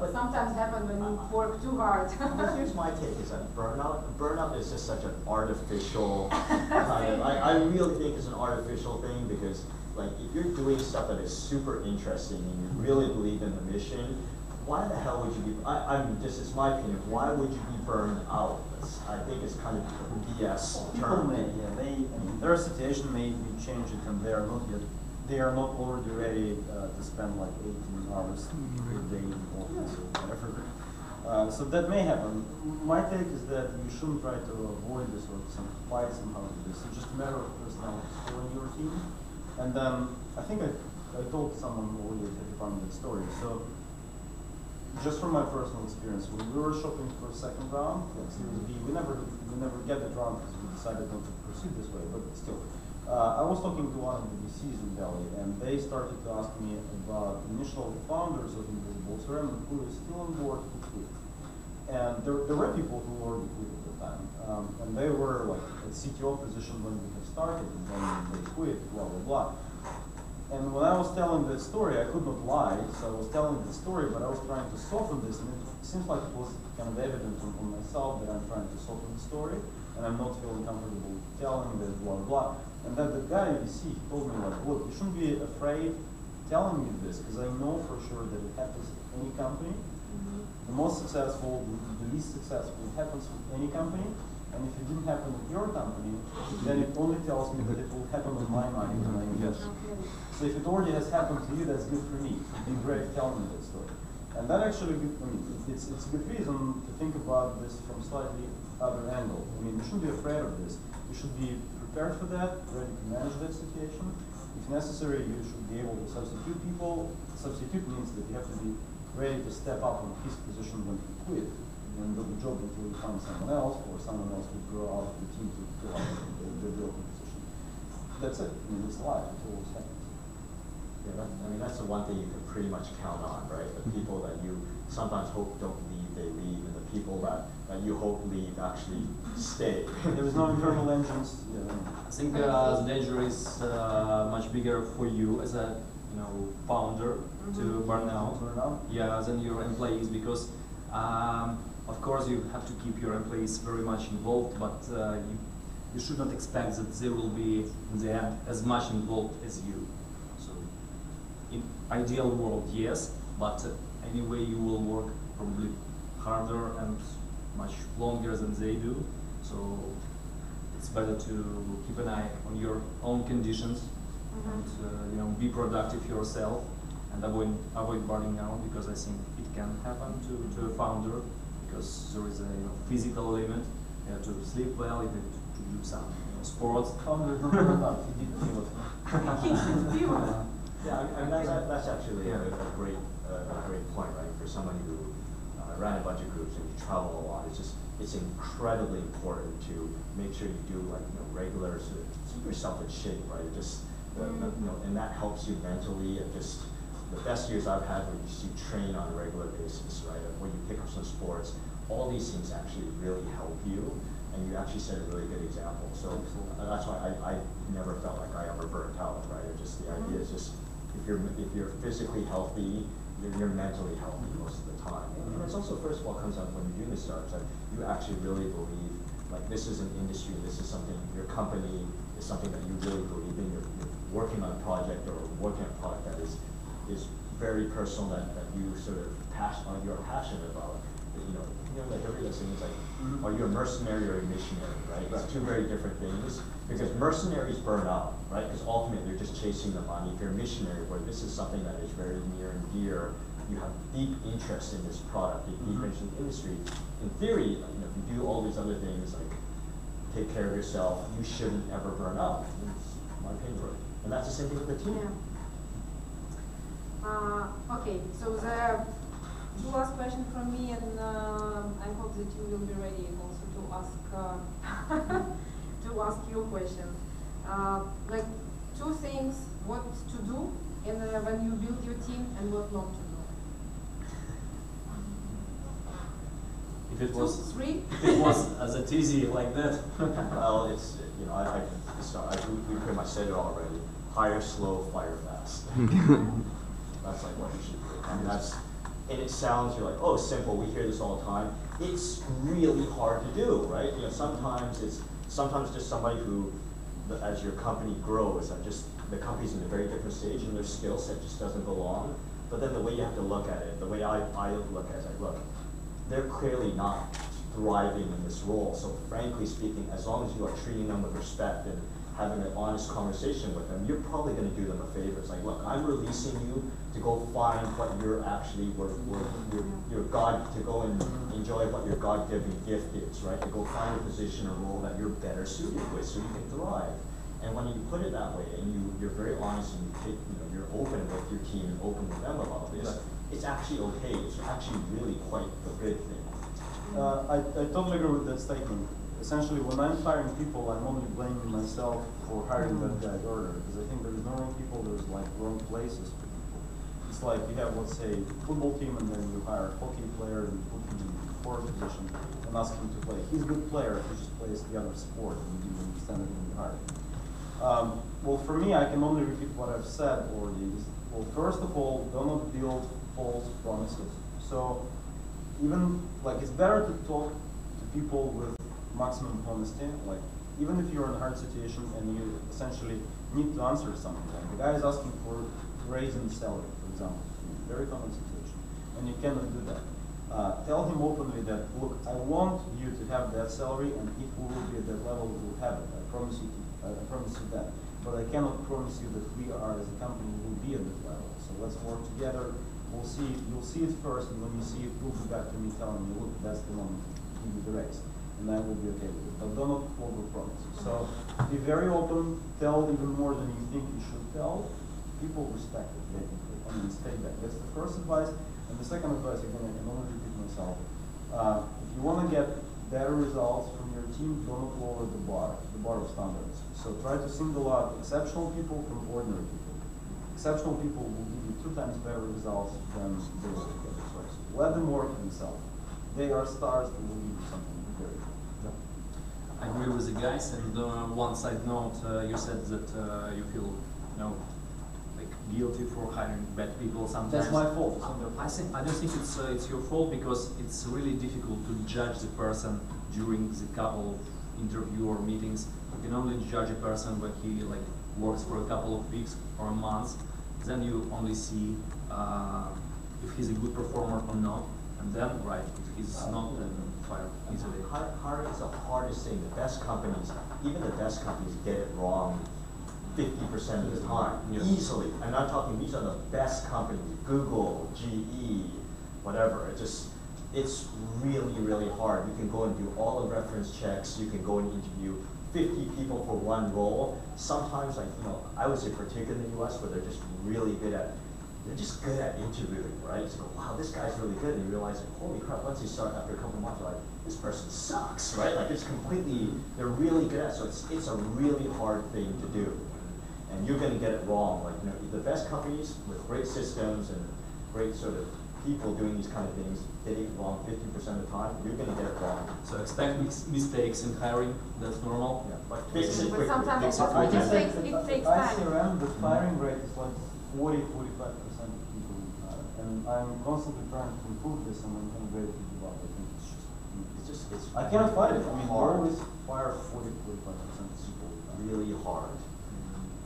it sometimes happens when you work too hard. Here's my take: is that burnout is just such an artificial kind of. I really think it's an artificial thing because, like, if you're doing stuff that is super interesting and you really believe in the mission, why the hell would you be? It's my opinion. Why would you be burned out? I think it's kind of a BS term. Their situation may be changing, and they are not already ready to spend like 18 hours per day in office or whatever. So that may happen. My take is that you shouldn't try to avoid this or fight somehow with this. It's just a matter of personality in your team. And then I think I told someone already at HappyFarm that story. So just from my personal experience, when we were shopping for a second round, like Series B, we never get it round because we decided not to proceed this way, but still. I was talking to one of the VCs in Delhi, and they started to ask me about initial founders of Invisible CRM who is still on board, who quit. And there were people who already quit at the time, and they were like at CTO position when we have started, and then they quit, blah, blah, blah. And when I was telling that story, I could not lie, so I was telling the story, but I was trying to soften this, and it seems like it was kind of evident on myself that I'm trying to soften the story, and I'm not feeling comfortable telling this, blah, blah, blah. And then the guy in VC told me, like, look, you shouldn't be afraid telling me this, because I know for sure that it happens at any company. The most successful, the least successful, it happens with any company. And if it didn't happen with your company, then it only tells me that it will happen with my money when I invest. So if it already has happened to you, that's good for me. It'd be great telling me that story. And that actually, it's a good reason to think about this from slightly other angle. You shouldn't be afraid of this. You should be prepared for that, ready to manage that situation. If necessary, you should be able to substitute people. Substitute means that you have to be ready to step up on his position when he quit. And do the job until you find someone else, or someone else will grow out of the team to fill out the job position. That's it. It's life. It always happens. Yeah, that's the one thing you can pretty much count on, right? The people that you sometimes hope don't leave, they leave, and the people that you hope leave actually stay. There is no internal engines. Yeah. I think the danger is much bigger for you as a founder to burn out. Yeah, than your employees, because. Of course, you have to keep your employees very much involved, but you should not expect that they will be, in the end, as much involved as you. So, in ideal world, yes, but anyway, you will work probably harder and much longer than they do. So, it's better to keep an eye on your own conditions and be productive yourself and avoid burning out, because I think it can happen to a founder. Because there is a physical limit. You have to sleep well, you have to do some sports. Founder don't burn out. He did feel it. Yeah, that's actually a great point, right? For somebody who ran a bunch of groups and you travel a lot, it's incredibly important to make sure you do regular sort of keep yourself in shape, right? And that helps you mentally. The best years I've had where you train on a regular basis, right? When you pick up some sports, all these things actually really help you, and you actually set a really good example. So that's why I never felt like I ever burnt out, right? The idea is just if you're physically healthy, you're mentally healthy most of the time. And it's also, first of all, comes out when you're doing the startups that you actually really believe like this is an industry, this is something your company is something that you really believe in. You're working on a project or working on a product that is very personal, that you sort of you're passionate about. Like everybody saying, it's like, are you a mercenary or a missionary, right? It's two very different things, because mercenaries burn out, right? Because ultimately they're just chasing the money. If you're a missionary, where this is something that is very near and dear, you have deep interest in this product, deep interest in the industry. In theory, if you do all these other things, like take care of yourself, you shouldn't ever burn out. It's my opinion. And that's the same thing with the team. Yeah. Okay, so the two last question from me, and I hope that you will be ready also to ask to ask your questions. Like two things: what to do when you build your team, and what not to do. If it was three. If it was that easy like that. Well, it's we pretty much said it already. Hire slow, fire fast. That's like what you should do. I mean, and it sounds, you're like, oh, simple. We hear this all the time. It's really hard to do, right? Sometimes just somebody who, as your company grows, the company's in a very different stage, and their skill set just doesn't belong. But then the way you have to look at it, the way I look at it, is like, look, they're clearly not thriving in this role. So frankly speaking, as long as you are treating them with respect and having an honest conversation with them, you're probably going to do them a favor. It's like, look, I'm releasing you to go find what you're actually your God, to go and enjoy what your God-given gift is, right? To go find a position or role that you're better suited with, so you can thrive. And when you put it that way, and you're very honest, and you're open with your team and open with them about this, it's actually okay. It's actually really quite a good thing. I totally agree with that statement. Essentially, when I'm hiring people, I'm only blaming myself for hiring that guy earlier, because I think there's no wrong people, there's like wrong places for people. It's like you have, let's say, football team, and then you hire a hockey player and put him in the forward position and ask him to play. He's a good player, he just plays the other sport and you didn't understand it when you hired him. Well, for me, I can only repeat what I've said already. Well, first of all, do not build false promises. So even, like, it's better to talk to people with maximum honesty. Like, even if you're in a hard situation and you essentially need to answer something, like the guy is asking for raising salary, for example, very common situation, and you cannot do that. Tell him openly that, look, I want you to have that salary, and if we will be at that level, we will have it. I promise you that. But I cannot promise you that we are, as a company, will be at that level. So let's work together. We'll see. You'll see it first, and when you see it, you'll be back to me telling you, look, that's the moment to give you the raise. And I will be okay with it. But do not overpromise. So be very open, tell even more than you think you should tell. People respect it. They can stay back. That's the first advice. And the second advice, again, I can only repeat myself. If you want to get better results from your team, do not lower the bar of standards. So try to single out exceptional people from ordinary people. Exceptional people will give you 2 times better results than they will get. So let them work themselves. They are stars that will give you something very good. I agree with the guys, and one side note, you said that you feel, like guilty for hiring bad people sometimes. That's my fault. I don't think it's your fault, because it's really difficult to judge the person during the couple of interview or meetings. You can only judge a person when he works for a couple of weeks or a month. Then you only see if he's a good performer or not, and then if he's not, then fire easily. Hiring is the hardest thing. The best companies, even the best companies, get it wrong 50% of the time, easily. I'm not talking, these are the best companies, Google, GE, whatever. It's really, really hard. You can go and do all the reference checks. You can go and interview 50 people for one role. Sometimes, I would say particularly in the US, where they're just good at interviewing, right? So, wow, this guy's really good, and you realize, holy crap, once you start after a couple months, you're like, this person sucks, right? They're really good at it. So it's a really hard thing to do. And you're gonna get it wrong. The best companies with great systems and great sort of people doing these kind of things, getting it wrong 50% of the time, you're gonna get it wrong. So expect mistakes in hiring, that's normal? Yeah, but fix it quickly. Sometimes Fix it quickly. it takes time. ICRM, the firing rate is like 40–45% of people. And I'm constantly trying to improve this, and I'm going to give up. I think it's just I cannot fight it. I mean, we hard. always fire 40-45% of people. Really hard.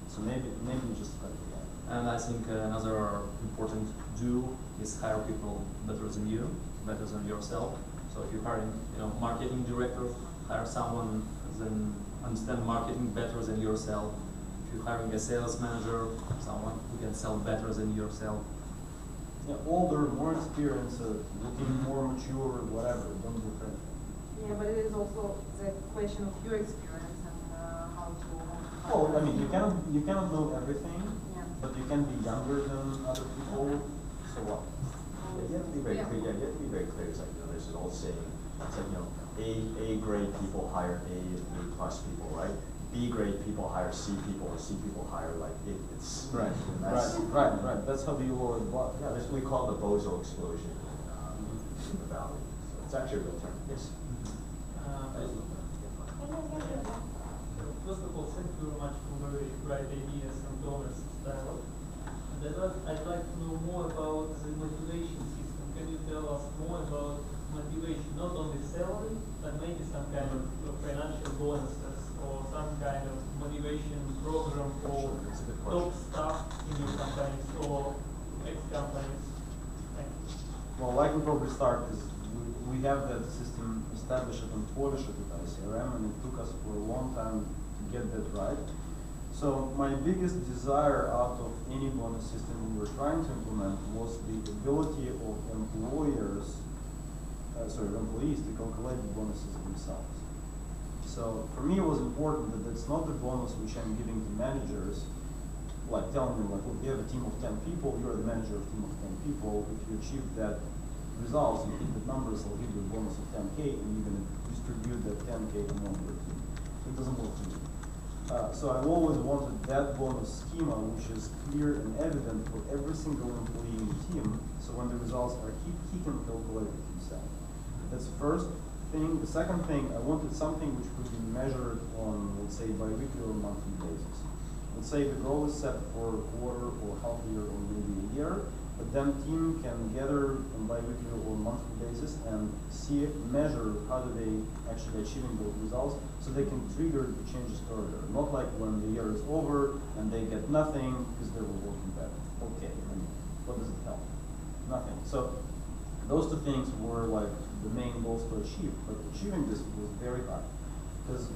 So maybe just cut it down. And I think another important do is hire people better than you, better than yourself. So if you're hiring, marketing director, hire someone then understand marketing better than yourself. If you're hiring a sales manager, someone who can sell better than yourself. Yeah, older, more experienced, looking more mature, whatever. Don't do anything. Yeah, but it is also the question of your experience and how to. Well, I mean, you cannot know everything, Yeah. but you can be younger than other people. So what? You have to be very clear. Yeah, you have to be very clear. It's like there's an old saying. It's like A grade people hire A plus people, right? B grade people hire C people, and C people hire like it's Right. That's how you lower the block. Yeah, that's what we call the bozo explosion in the valley. So it's actually a real term. Yes. First of all, thank you very much for very bright ideas and honest dialogue. And I'd like to know more about the motivation system. Can you tell us more about motivation, not only salary, but maybe some kind of financial bonuses or some kind of motivation program for top staff in your companies or ex-companies? Thank you. Well, I can probably start is we have that system established and polished at ICRM, and it took us for a long time to get that right. So my biggest desire out of any bonus system we were trying to implement was the ability of employees to calculate the bonuses themselves. So for me it was important that it's not the bonus which I'm giving to managers, like telling them like, look, you have a team of 10 people, you're the manager of a team of 10 people, if you achieve that results, you hit the numbers, I'll give you a bonus of 10K, and you're going to distribute that 10K among your team. It doesn't work for me. So I've always wanted that bonus schema, which is clear and evident for every single employee in the team, so when the results are he can calculate it himself. That's the first thing. The second thing, I wanted something which could be measured on, let's say, bi-weekly or monthly basis. Let's say the goal is set for a quarter or half a year or maybe a year, but then team can gather on bi-weekly or monthly basis and measure how do they actually achieving those results, so they can trigger the changes earlier. Not like when the year is over and they get nothing because they were working better. Okay, I mean, what does it help? Nothing. So those two things were like the main goals to achieve, but achieving this was very hard. Because,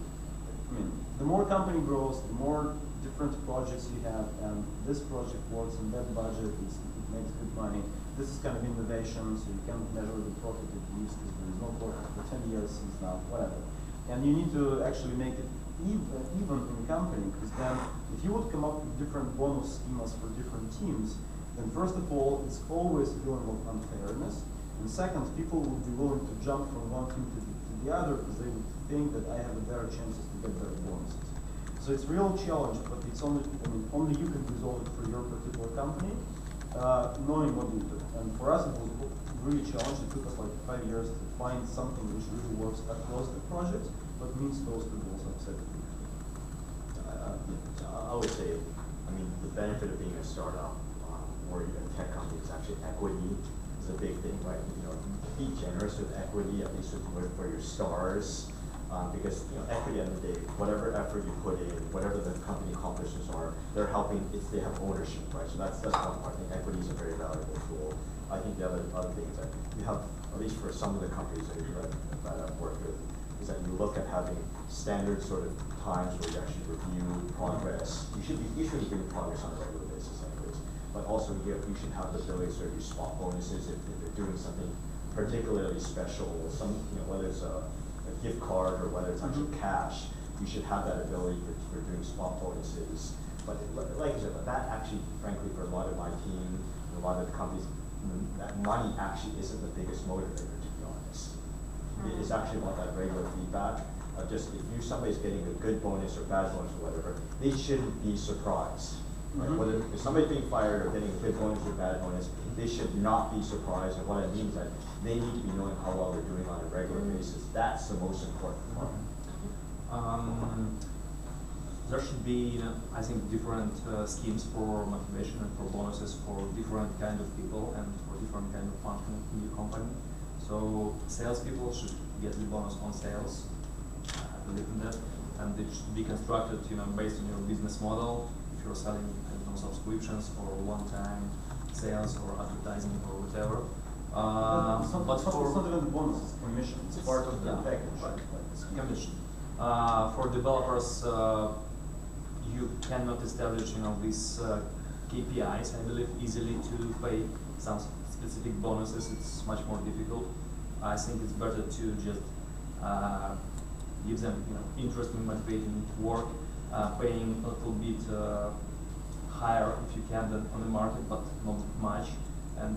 I mean, the more company grows, the more different projects you have, and this project works in that budget, it makes good money. This is kind of innovation, so you can't measure the profit it leaves because there is no profit for 10 years since now, whatever. And you need to actually make it even in the company, because then if you would come up with different bonus schemas for different teams, then first of all, it's always a feeling of unfairness. And second, people would be willing to jump from one team to the other because they would think that I have a better chances to get better bonuses. So it's a real challenge, but it's only you can resolve it for your particular company, knowing what you do. And for us, it was really challenging. It took us like 5 years to find something which really works across the projects, but meets those two goals I've set. I would say, I mean, the benefit of being a startup or even a tech company is actually equity is a big thing, right? Be generous with equity, at least for your stars, because equity at the end of the day, whatever effort you put in, whatever the company accomplishments are, they're helping. They have ownership, right? So that's one part. I think equity is a very valuable tool. I think the other thing is that you have, at least for some of the companies that I've worked with, is that you look at having standard sort of times where you actually review progress. You should be doing progress on a regular basis, anyways. But also you should have the ability to sort of use spot bonuses if they're doing something particularly special, whether it's a gift card or whether it's actual cash. You should have that ability for doing spot bonuses. But like I said, that actually, frankly, for a lot of my team, and a lot of the companies, that money actually isn't the biggest motivator, to be honest. It's actually about that regular feedback. Just if somebody's getting a good bonus or bad bonus or whatever, they shouldn't be surprised. Right? Whether if somebody's being fired or getting a good bonus or bad bonus, they should not be surprised. And what I mean is that they need to be knowing how well they're doing on a regular basis. That's the most important part. There should be, I think, different schemes for motivation and for bonuses for different kind of people and for different kind of function in your company. So salespeople should get the bonus on sales. I believe in that, and it should be constructed, based on your business model. If you're selling, subscriptions or one-time sales or advertising or whatever. It's not even the bonus, it's commission. It's part of the package. Right. It's commission. For developers, you cannot establish, these KPIs, I believe, easily to pay some specific bonuses. It's much more difficult. I think it's better to just give them, interesting, motivating work, paying a little bit higher if you can than on the market, but not much, and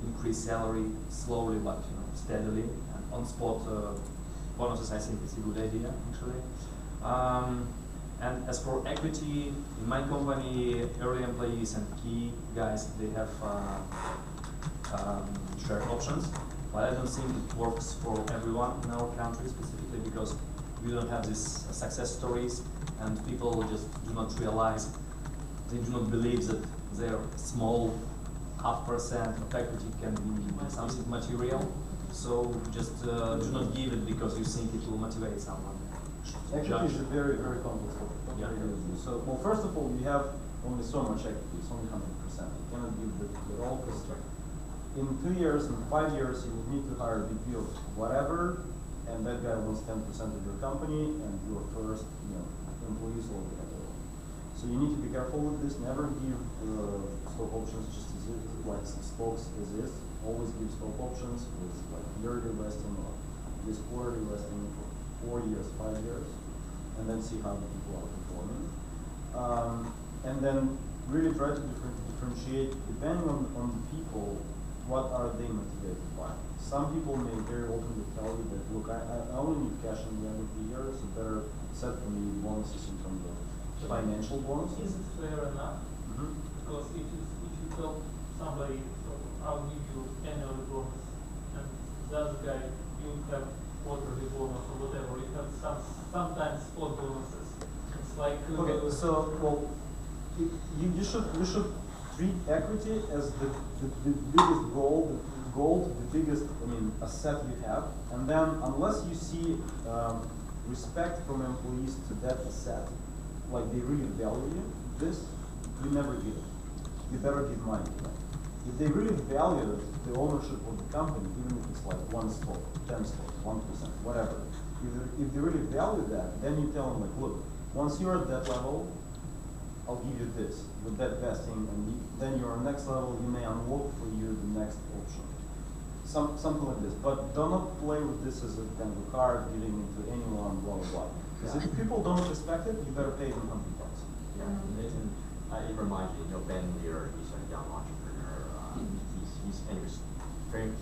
increase salary slowly but steadily, and on spot bonuses. I think it's a good idea actually. And as for equity, in my company, early employees and key guys, they have share options, but I don't think it works for everyone in our country specifically because we don't have these success stories, and people just do not realize, they do not believe that their small 0.5% of equity can be something material. So just do not give it because you think it will motivate someone. Equity is a very, very complex topic. Yeah. So, well, first of all, you have only so much equity. It's only 100%. You cannot give the all because in 2 years, in 5 years, you will need to hire a VP of whatever, and that guy wants 10% of your company, and your first, employees will be So you need to be careful with this. Never give stock options just as is, like stocks as is. Always give stock options with like yearly vesting or this quarterly vesting for 4 years, 5 years, and then see how the people are performing. And then really try to differentiate depending on the people. What are they motivated by? Some people may very openly tell you that, look, I only need cash in the end of the year, so better set for me bonuses in terms of financial bonuses. Is it fair enough? Because if you tell somebody, I'll give you annual bonus, and the other guy, you have quarterly bonus or whatever, you have sometimes spot bonuses. It's like okay, so well, you should treat equity as the biggest gold, the biggest asset you have, and then unless you see respect from employees to that asset, like they really value this, you never give it. You better give money to them. If they really value the ownership of the company, even if it's like 1 stock, 10 stocks, 1%, whatever, if they really value that, then you tell them like, look, once you're at that level, I'll give you this with that vesting, and then you're on next level, you may unlock for you the next option. Something like this. But do not play with this as a kind of a card giving into anyone, blah, blah, blah. Because if people don't respect it, you better pay them $100. Yeah, it reminds me, Ben Lear, he's a young entrepreneur. He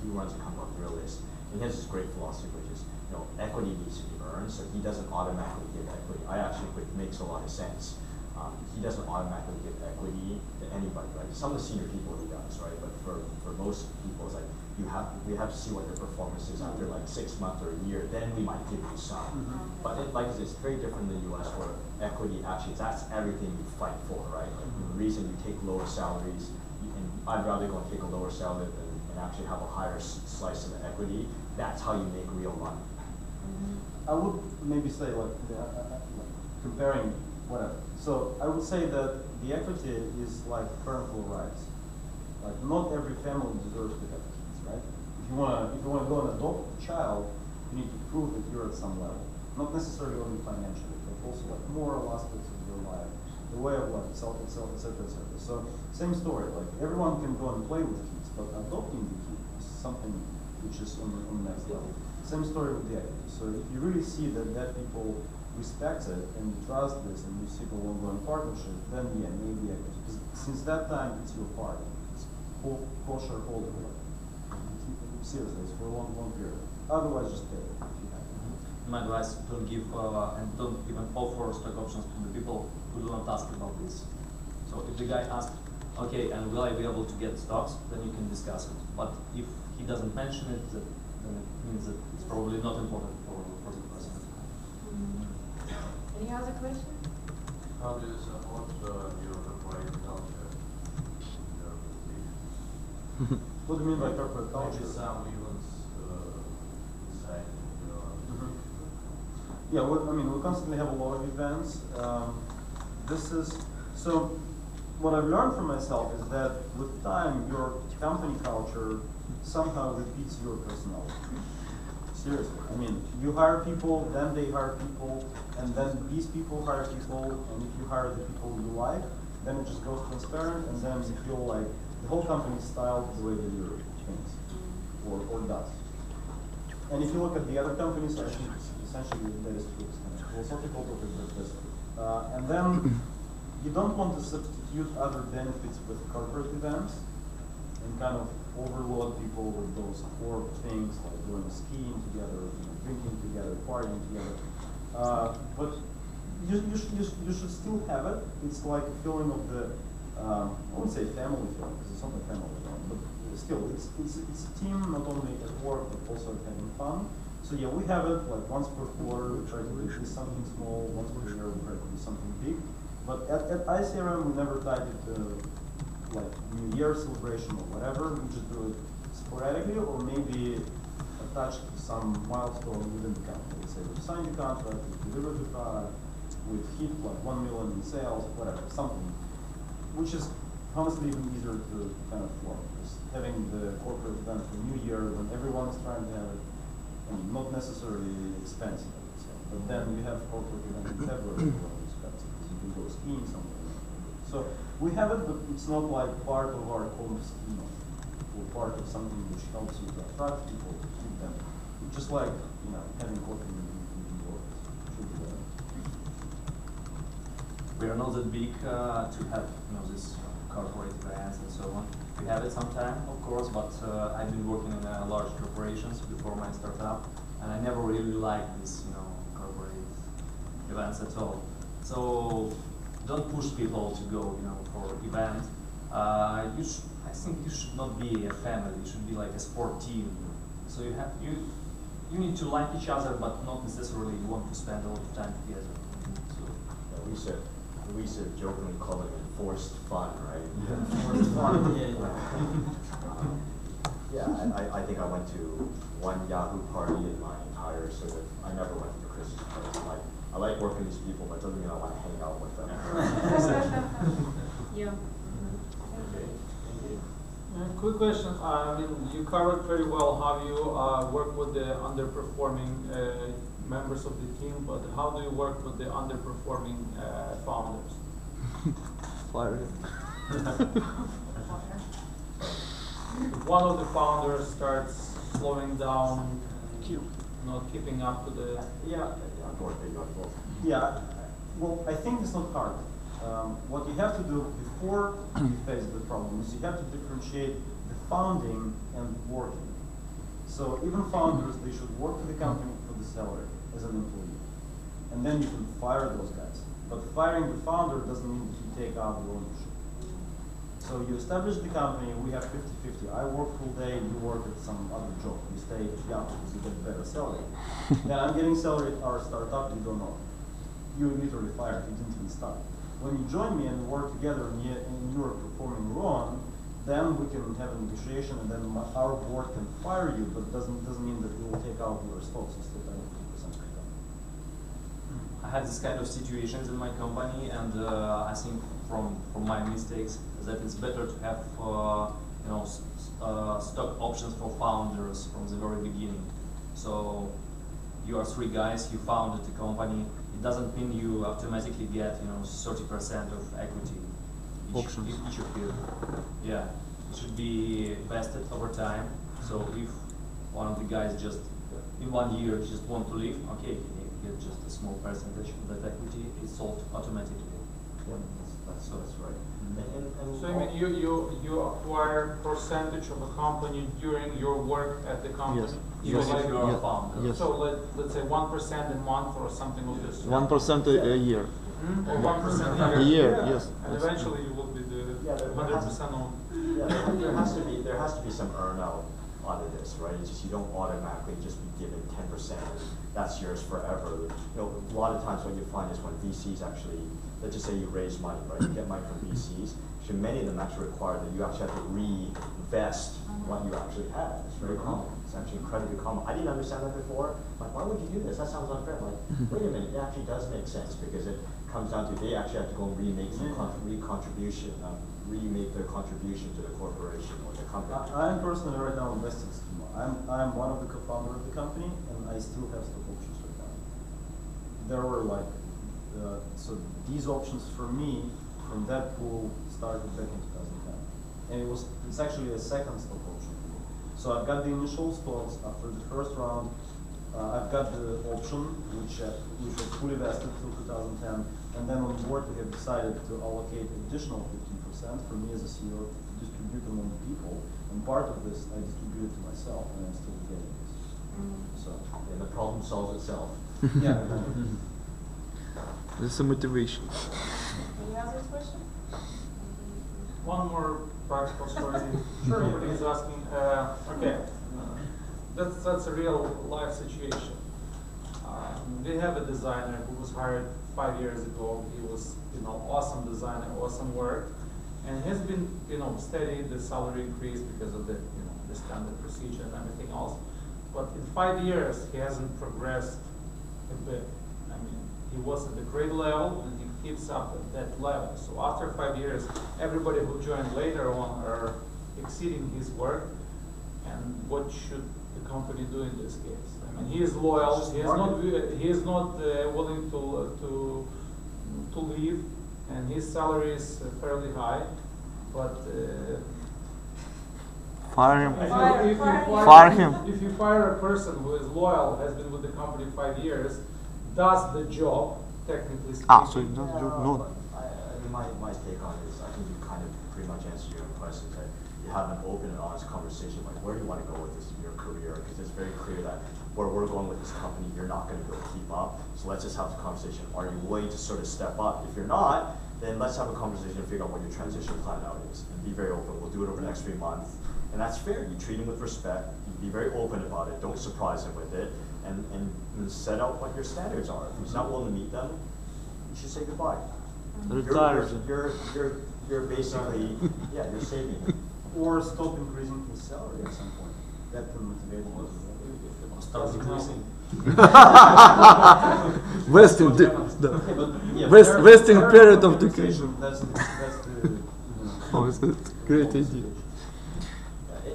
runs a company called Realist, and he has this great philosophy, which is, equity needs to be earned, so he doesn't automatically give equity. Which makes a lot of sense. He doesn't automatically give equity to anybody, right? Some of the senior people he does, right? But for most people, it's like we have to see what their performance is after like 6 months or a year. Then we might give you some. But it's very different in the U.S. where equity that's everything you fight for, right? Like the reason you take lower salaries, and I'd rather go and take a lower salary than actually have a higher slice of the equity. That's how you make real money. I would maybe say like comparing whatever. So I would say that the equity is like parental rights. Like not every family deserves to have kids, right? If you wanna go and adopt a child, you need to prove that you're at some level. Not necessarily only financially, but also like moral aspects of your life, the way of life, etc., etc. So same story, like everyone can go and play with kids, but adopting the kid is something which is on the next level. Same story with the equity. So if you really see that people respect it and you trust this and you see the ongoing partnership, then yeah, maybe equity. Because since that time, it's your party. It's co-shareholder. Seriously, it's for a long period. Otherwise, just pay it if you have to. My advice: don't give and don't even offer stock options to the people who do not ask about this. So if the guy asks, okay, and will I be able to get stocks, then you can discuss it. But if he doesn't mention it, then it means that it's probably not important for the person. Any other questions? How do you support your corporate culture? What do you mean by corporate culture? Maybe some events Yeah, we constantly have a lot of events. So what I've learned for myself is that with time, your company culture somehow repeats your personality. Seriously. I mean, you hire people, then they hire people, and then these people hire people, and if you hire the people you like, then it just goes transparent, and then you feel like the whole company is styled the way that you think, or does. And if you look at the other companies, I think essentially that is true. It's kind of philosophical, but this. And then you don't want to substitute other benefits with corporate events and kind of overload people with those core things like going skiing together, drinking together, partying together. But you should still have it. It's like a feeling of the I wouldn't say family feeling because it's not a family feeling, but still it's a team not only at work but also at having fun. So yeah, we have it like once per quarter. We try to do something small. Once per year, we try to do something big. But at ICRM, we never tied it to like New Year celebration or whatever. We just do it sporadically or maybe attached to some milestone within the company. Let's say we signed the contract, we delivered the product, we've hit like 1 million in sales, whatever, something, which is honestly even easier to kind of form. Just having the corporate event for New Year when everyone is trying to have it, and not necessarily expensive, I would say. But then you have corporate event in February, expensive. You can go skiing somewhere. So we have it, but it's not like part of our core scheme or part of something which helps you to attract people, to keep them. It's just like having coffee in the office. We are not that big to have this corporate events and so on. We have it sometime, of course, but I've been working in large corporations before my startup, and I never really liked these corporate events at all. So don't push people to go for events. I think you should not be a family. You should be like a sport team. So you need to like each other, but not necessarily want to spend a lot of time together. So we used to jokingly call it enforced fun, right? Forced fun. Yeah, I think I went to one Yahoo party in my entire I never went to the Christmas party. I like working with these people, but doesn't mean I want to hang out with them. Yeah. Okay. Quick question. I mean, you covered very well how you work with the underperforming members of the team, but how do you work with the underperforming founders? Fire. If one of the founders starts slowing down, not keeping up to the Yeah, well, I think it's not hard. What you have to do before you face the problem is you have to differentiate the founding and working. So even founders, they should work for the company for the salary as an employee. And then you can fire those guys. But firing the founder doesn't mean that you take out the ownership. So you establish the company, we have 50-50. I work full day, you work at some other job. You stay at Yahoo because you get better salary. Then I'm getting salary at our startup, you don't know. You literally fired, you didn't even start. When you join me and we work together and you are performing wrong, then we can have a negotiation and then our board can fire you, but doesn't mean that we will take out your stocks and still have 50% of the company. I had this kind of situations in my company, and I think from my mistakes that it's better to have stock options for founders from the very beginning. So you are 3 guys, you founded the company. It doesn't mean you automatically get 30% of equity each of you. Yeah, it should be vested over time. So if one of the guys just in 1 year just want to leave, okay, you get just a small percentage of that equity. It's sold automatically. Yeah, that's right. So I mean, you acquire percentage of a company during your work at the company. Yes. Even Yes. if you are a founder. Yes. So let's say 1% a month or something like this. 1% a year. Or 1% A a year. year, Yeah. yes. And eventually you will be the 100% owned. Yeah, there has to be some earn out out of this, right? It's just you don't automatically just be given 10%. That's yours forever. A lot of times what you find is when VCs actually, let's just say you raise money, right? You get money from VCs. So many of them actually require that you actually have to reinvest what you actually have. It's very common. It's actually incredibly common. I didn't understand that before. Like, why would you do this? That sounds unfair. I'm like, wait a minute, it actually does make sense because it comes down to they actually have to go and remake some remake their contribution to the corporation or the company. I'm personally right now invested. I'm one of the co-founders of the company, and I still have stock options right now. There were like, so these options for me from that pool started back in 2010, and it's actually a second stock option pool. So I've got the initial stocks after the first round. I've got the option which was fully vested till 2010, and then on board we have decided to allocate additional 15% for me as a CEO to distribute among the people. And part of this I distributed to myself, and I'm still getting this. So and the problem solves itself. yeah. This is a motivation. Any other question? One more practical story. Somebody is asking, okay, that's a real life situation. We have a designer who was hired 5 years ago. He was, awesome designer, awesome work, and has been, steady. The salary increased because of the, the standard procedure and everything else. But in 5 years, he hasn't progressed a bit. I mean, he was at the grade level, and he keeps up at that level. So after 5 years, everybody who joined later on are exceeding his work. And what should the company do in this case? I mean, he is loyal. He is not willing to leave, and his salary is fairly high. But Fire him. Fire him. If you fire a person who is loyal, has been with the company 5 years, does the job, technically speaking. So it does the job, no. I mean, my take on it is I think you kind of pretty much answered your own question that you have an open and honest conversation, like where do you want to go with this in your career? Because it's very clear that where we're going with this company, you're not going to be able to keep up. So let's just have the conversation. Are you willing to sort of step up? If you're not, then let's have a conversation and figure out what your transition plan out is. And be very open. We'll do it over the next 3 months. And that's fair. You treat him with respect. You be very open about it. Don't surprise him with it. And set out what your standards are. If he's not willing to meet them, you should say goodbye. You're basically, yeah, you're saving him. Or stop increasing his salary at some point. That can motivate him. Start increasing. Wasting period of education. That's the Oh, it's a great idea.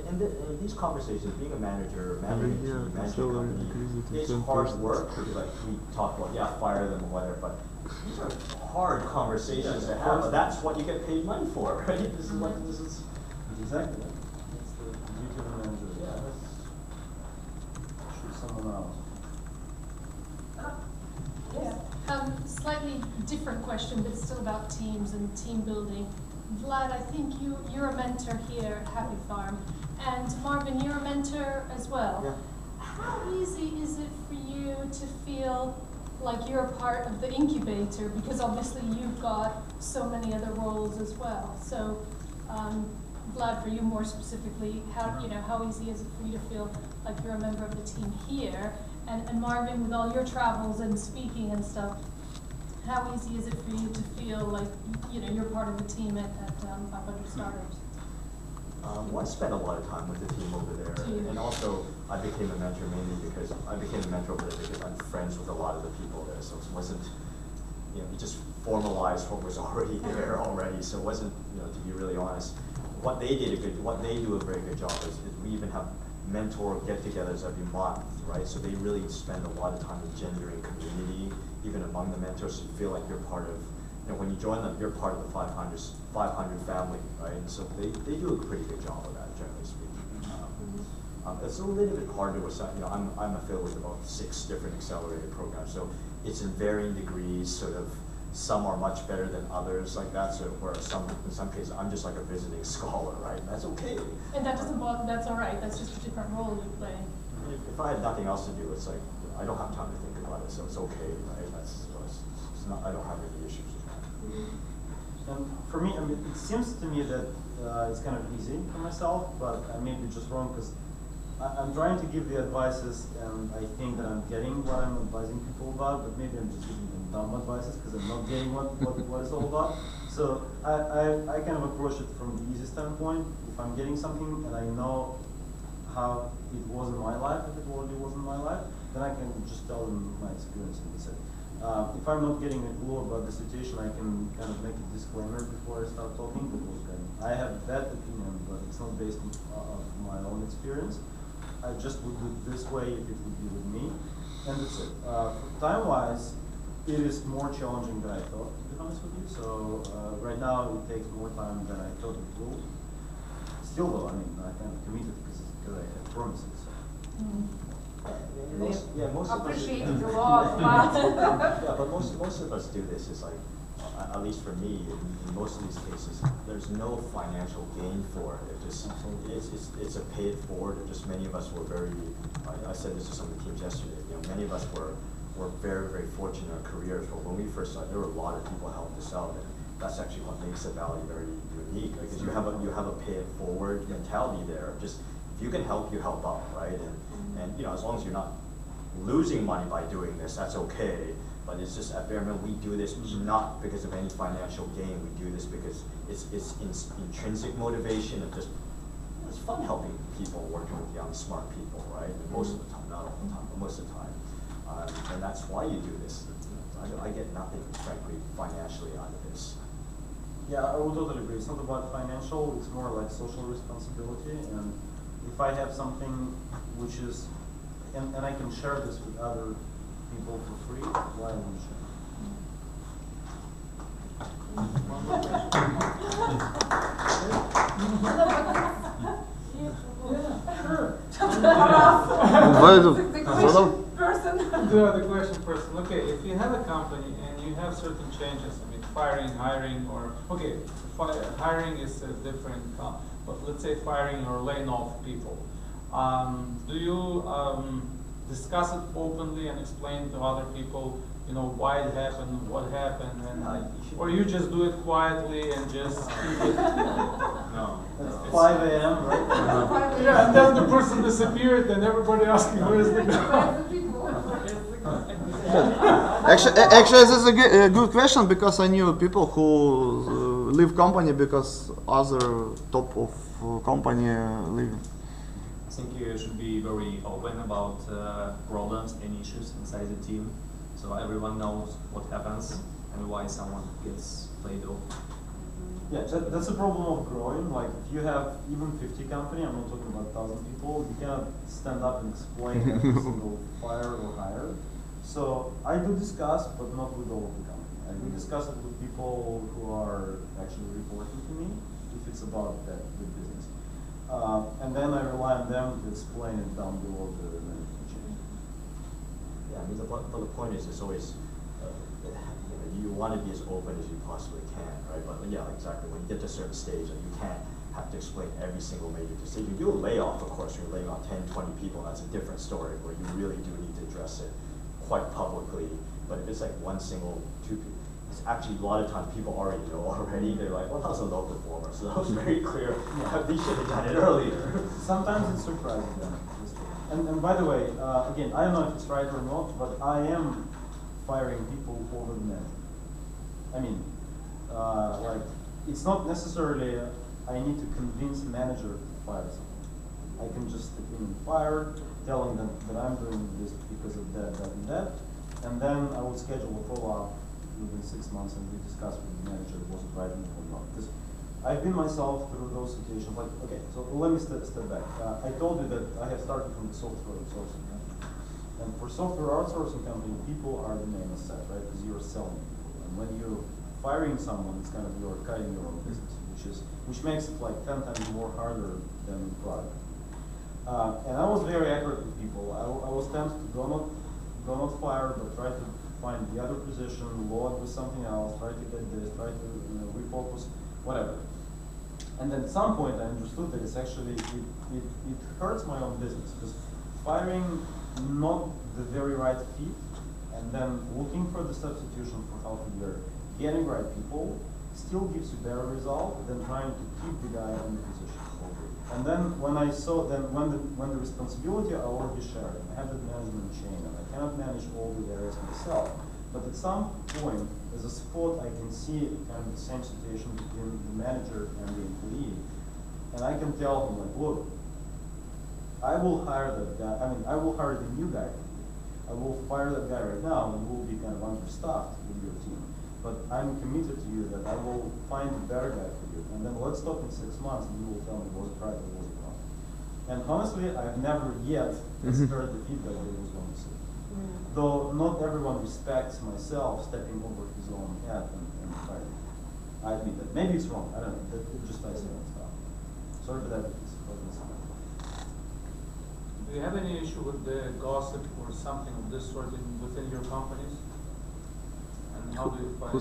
In these conversations, being a manager, managing a team, managing a company, it's hard work. Because like we talk about, fire them or whatever, but these are hard conversations to have. But that's what you get paid money for, right? This is what this is. Exactly. It's the duty of the manager. Yeah. Shoot someone else. Slightly different question, but still about teams and team building. Vlad, I think you're a mentor here at HappyFarm, and Marvin, you're a mentor as well. Yeah. How easy is it for you to feel like you're a part of the incubator? Because obviously you've got so many other roles as well. So, Vlad, for you more specifically, how easy is it for you to feel like you're a member of the team here? And Marvin, with all your travels and speaking and stuff, how easy is it for you to feel like you're part of the team at 500 Startups? Well, I spent a lot of time with the team over there, and also I became a mentor mainly because I'm friends with a lot of the people there. So it wasn't, we just formalized what was already there already. So it wasn't, to be really honest, what they do a very good job is we even have mentor get-togethers every month, right? So they really spend a lot of time engendering community, even among the mentors. So you feel like you're part of, when you join them, you're part of the 500 family, right? And so they do a pretty good job of that, generally speaking. It's a little bit harder with some, I'm affiliated with about 6 different accelerated programs, so it's in varying degrees, sort of. Some are much better than others, like that. So where in some cases, I'm just like a visiting scholar, right? And that's okay. And that doesn't bother. That's all right. That's just a different role you play. If I had nothing else to do, it's like I don't have time to think about it, so it's okay, right? It's not. I don't have any issues with that. And for me, it seems to me that it's kind of easy for myself, but I may be just wrong because I'm trying to give the advices, and I think that I'm getting what I'm advising people about, but maybe I'm just giving them dumb advices because I'm not getting what it's all about. So I kind of approach it from the easy standpoint. If if I'm getting something and I know how it was in my life, if it already was in my life, then I can just tell them my experience and that's it. If I'm not getting a clue about the situation, I can kind of make a disclaimer before I start talking, because I have that opinion, but it's not based on my own experience. I just would do it this way if it would be with me, and that's it. Time-wise, it is more challenging than I thought, to be honest with you. So right now, it takes more time than I thought it will. Still, though, I mean, I kind of committed because I had promises. So. Most of us Appreciate it a lot, but yeah, but most of us do this. Is like, at least for me, in most of these cases, there's no financial gain for it. It just it's a pay it forward. Just many of us were very. I said this to some of the teams yesterday. You know, many of us were very fortunate in our careers. But when we first started, there were a lot of people helping us out, and that's actually what makes the Valley very unique, because you have a pay it forward mentality there. Just if you can help, you help out, right? And you know, as long as you're not losing money by doing this, that's okay. But it's just at bare minimum, we do this not because of any financial gain. We do this because it's intrinsic motivation of just it's fun helping people, working with young, smart people, right? And most of the time, not all the time, but most of the time, and that's why you do this. I get nothing, frankly, financially out of this. Yeah, I would totally agree. It's not about financial, it's more like social responsibility. And if I have something which is, and I can share this with other people for free, why wouldn't you share? The question person. Okay, if you have a company and you have certain changes, I mean, firing, hiring, or okay, hiring is a different, but let's say firing or laying off people. Do you discuss it openly and explain to other people, you know, why it happened, what happened, and or you just do it quietly and just keep it? No. It's 5 a.m., right? Yeah, and then the person disappeared, and everybody asking where is the guy? Actually, this is a good question, because I knew people who leave company because other top of company leaving. I think you should be very open about problems and issues inside the team, so everyone knows what happens and why someone gets laid off. Yeah, that's a problem of growing. Like, if you have even 50 company, I'm not talking about 1,000 people, you cannot stand up and explain every single fire or hire. So I do discuss, but not with all of the company. I do discuss it with people who are actually reporting to me, if it's about that good business. And then I rely on them to explain it down below the management chain. Yeah, I mean, the point is, it's always, you want to be as open as you possibly can, right? But yeah, exactly, when you get to a certain stage, you can't have to explain every single major decision. You do a layoff, of course, you're laying off 10, 20 people, that's a different story, where you really do need to address it quite publicly. But if it's like one single, two people, it's actually a lot of times people already know already. They're like, well, that was a low performer, so that was very clear. They should have done it earlier. Sometimes it surprises them. And by the way, again, I don't know if it's right or not, but I am firing people over the manager. I mean, like, it's not necessarily I need to convince the manager to fire someone. I can just step in and fire, telling them that I'm doing this because of that, and then I would schedule a follow-up within 6 months and we discuss with the manager was it right move or not. Because I've been myself through those situations. Like, okay, so let me step back. I told you that I have started from the software outsourcing company, and for software outsourcing company, people are the main asset, right? Because you're selling people, and when you're firing someone, it's kind of you're cutting your own business, which makes it like 10 times more harder than product. And I was very accurate with people. I was tempted to go not fire, but try to find the other position, load with something else, try to get this, try to refocus, whatever. And then at some point I understood that it's actually, it hurts my own business, because firing not the very right fit, and then looking for the substitution for half a year, getting right people, still gives you better result than trying to keep the guy in the position. And then when I saw, when the responsibility I already shared, and I have the management chain, and I cannot manage all the areas myself, but at some point, as a spot, I can see kind of the same situation between the manager and the employee. and I can tell him like, look, I will hire that guy. I mean, I will hire the new guy. I will fire that guy right now, and we'll be kind of understaffed with your team. But I'm committed to you that I will find a better guy for you. And then let's talk in 6 months, and you will tell me was it right or was it wrong. And honestly, I've never yet heard the feedback that I was going to see. Though not everyone respects myself stepping over his own head and fighting. I admit that. Maybe it's wrong. I don't know. That it just I say that stuff. Sorry for that. Do you have any issue with the gossip or something of this sort within your companies? And how do you find Who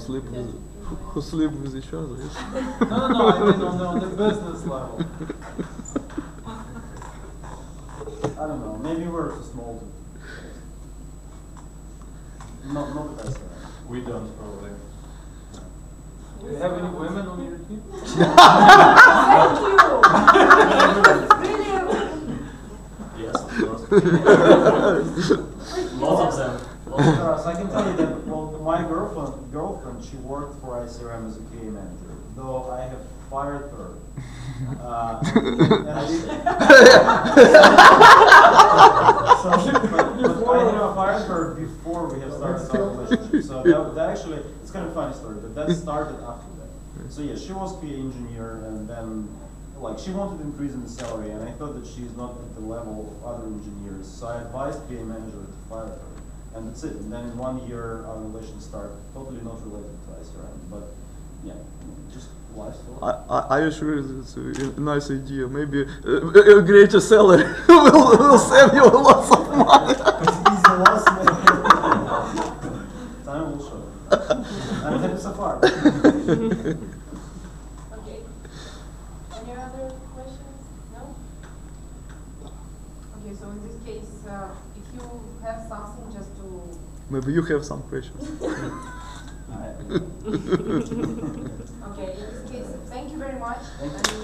sleep with each other? Yes? No, I mean on the business level. I don't know. Maybe we're too small to. Not the best. We don't probably. Do you have any women on your team? Thank you. Yes, of course. Lots of them. So I can tell you that well, my girlfriend, she worked for ICRM as a QA manager. Though I have fired her. And I did, but I have fired her before we have started our relationship. So that actually, it's kind of a funny story, but that started after that. So yeah, she was QA engineer, and then like she wanted to increase in the salary, and I thought that she's not at the level of other engineers. So I advised QA manager to fire her, and that's it. And then in 1 year, our relation started. Totally not related to ICRM, but yeah, just life story. Are you sure it's a nice idea? Maybe a greater salary will save you lots of money. It's easy loss. Time will show. I'm happy so far. Okay. Any other questions? No? Okay, so in this case, if you have something just to... Maybe you have some questions. Okay, in this case, thank you very much. Thank you.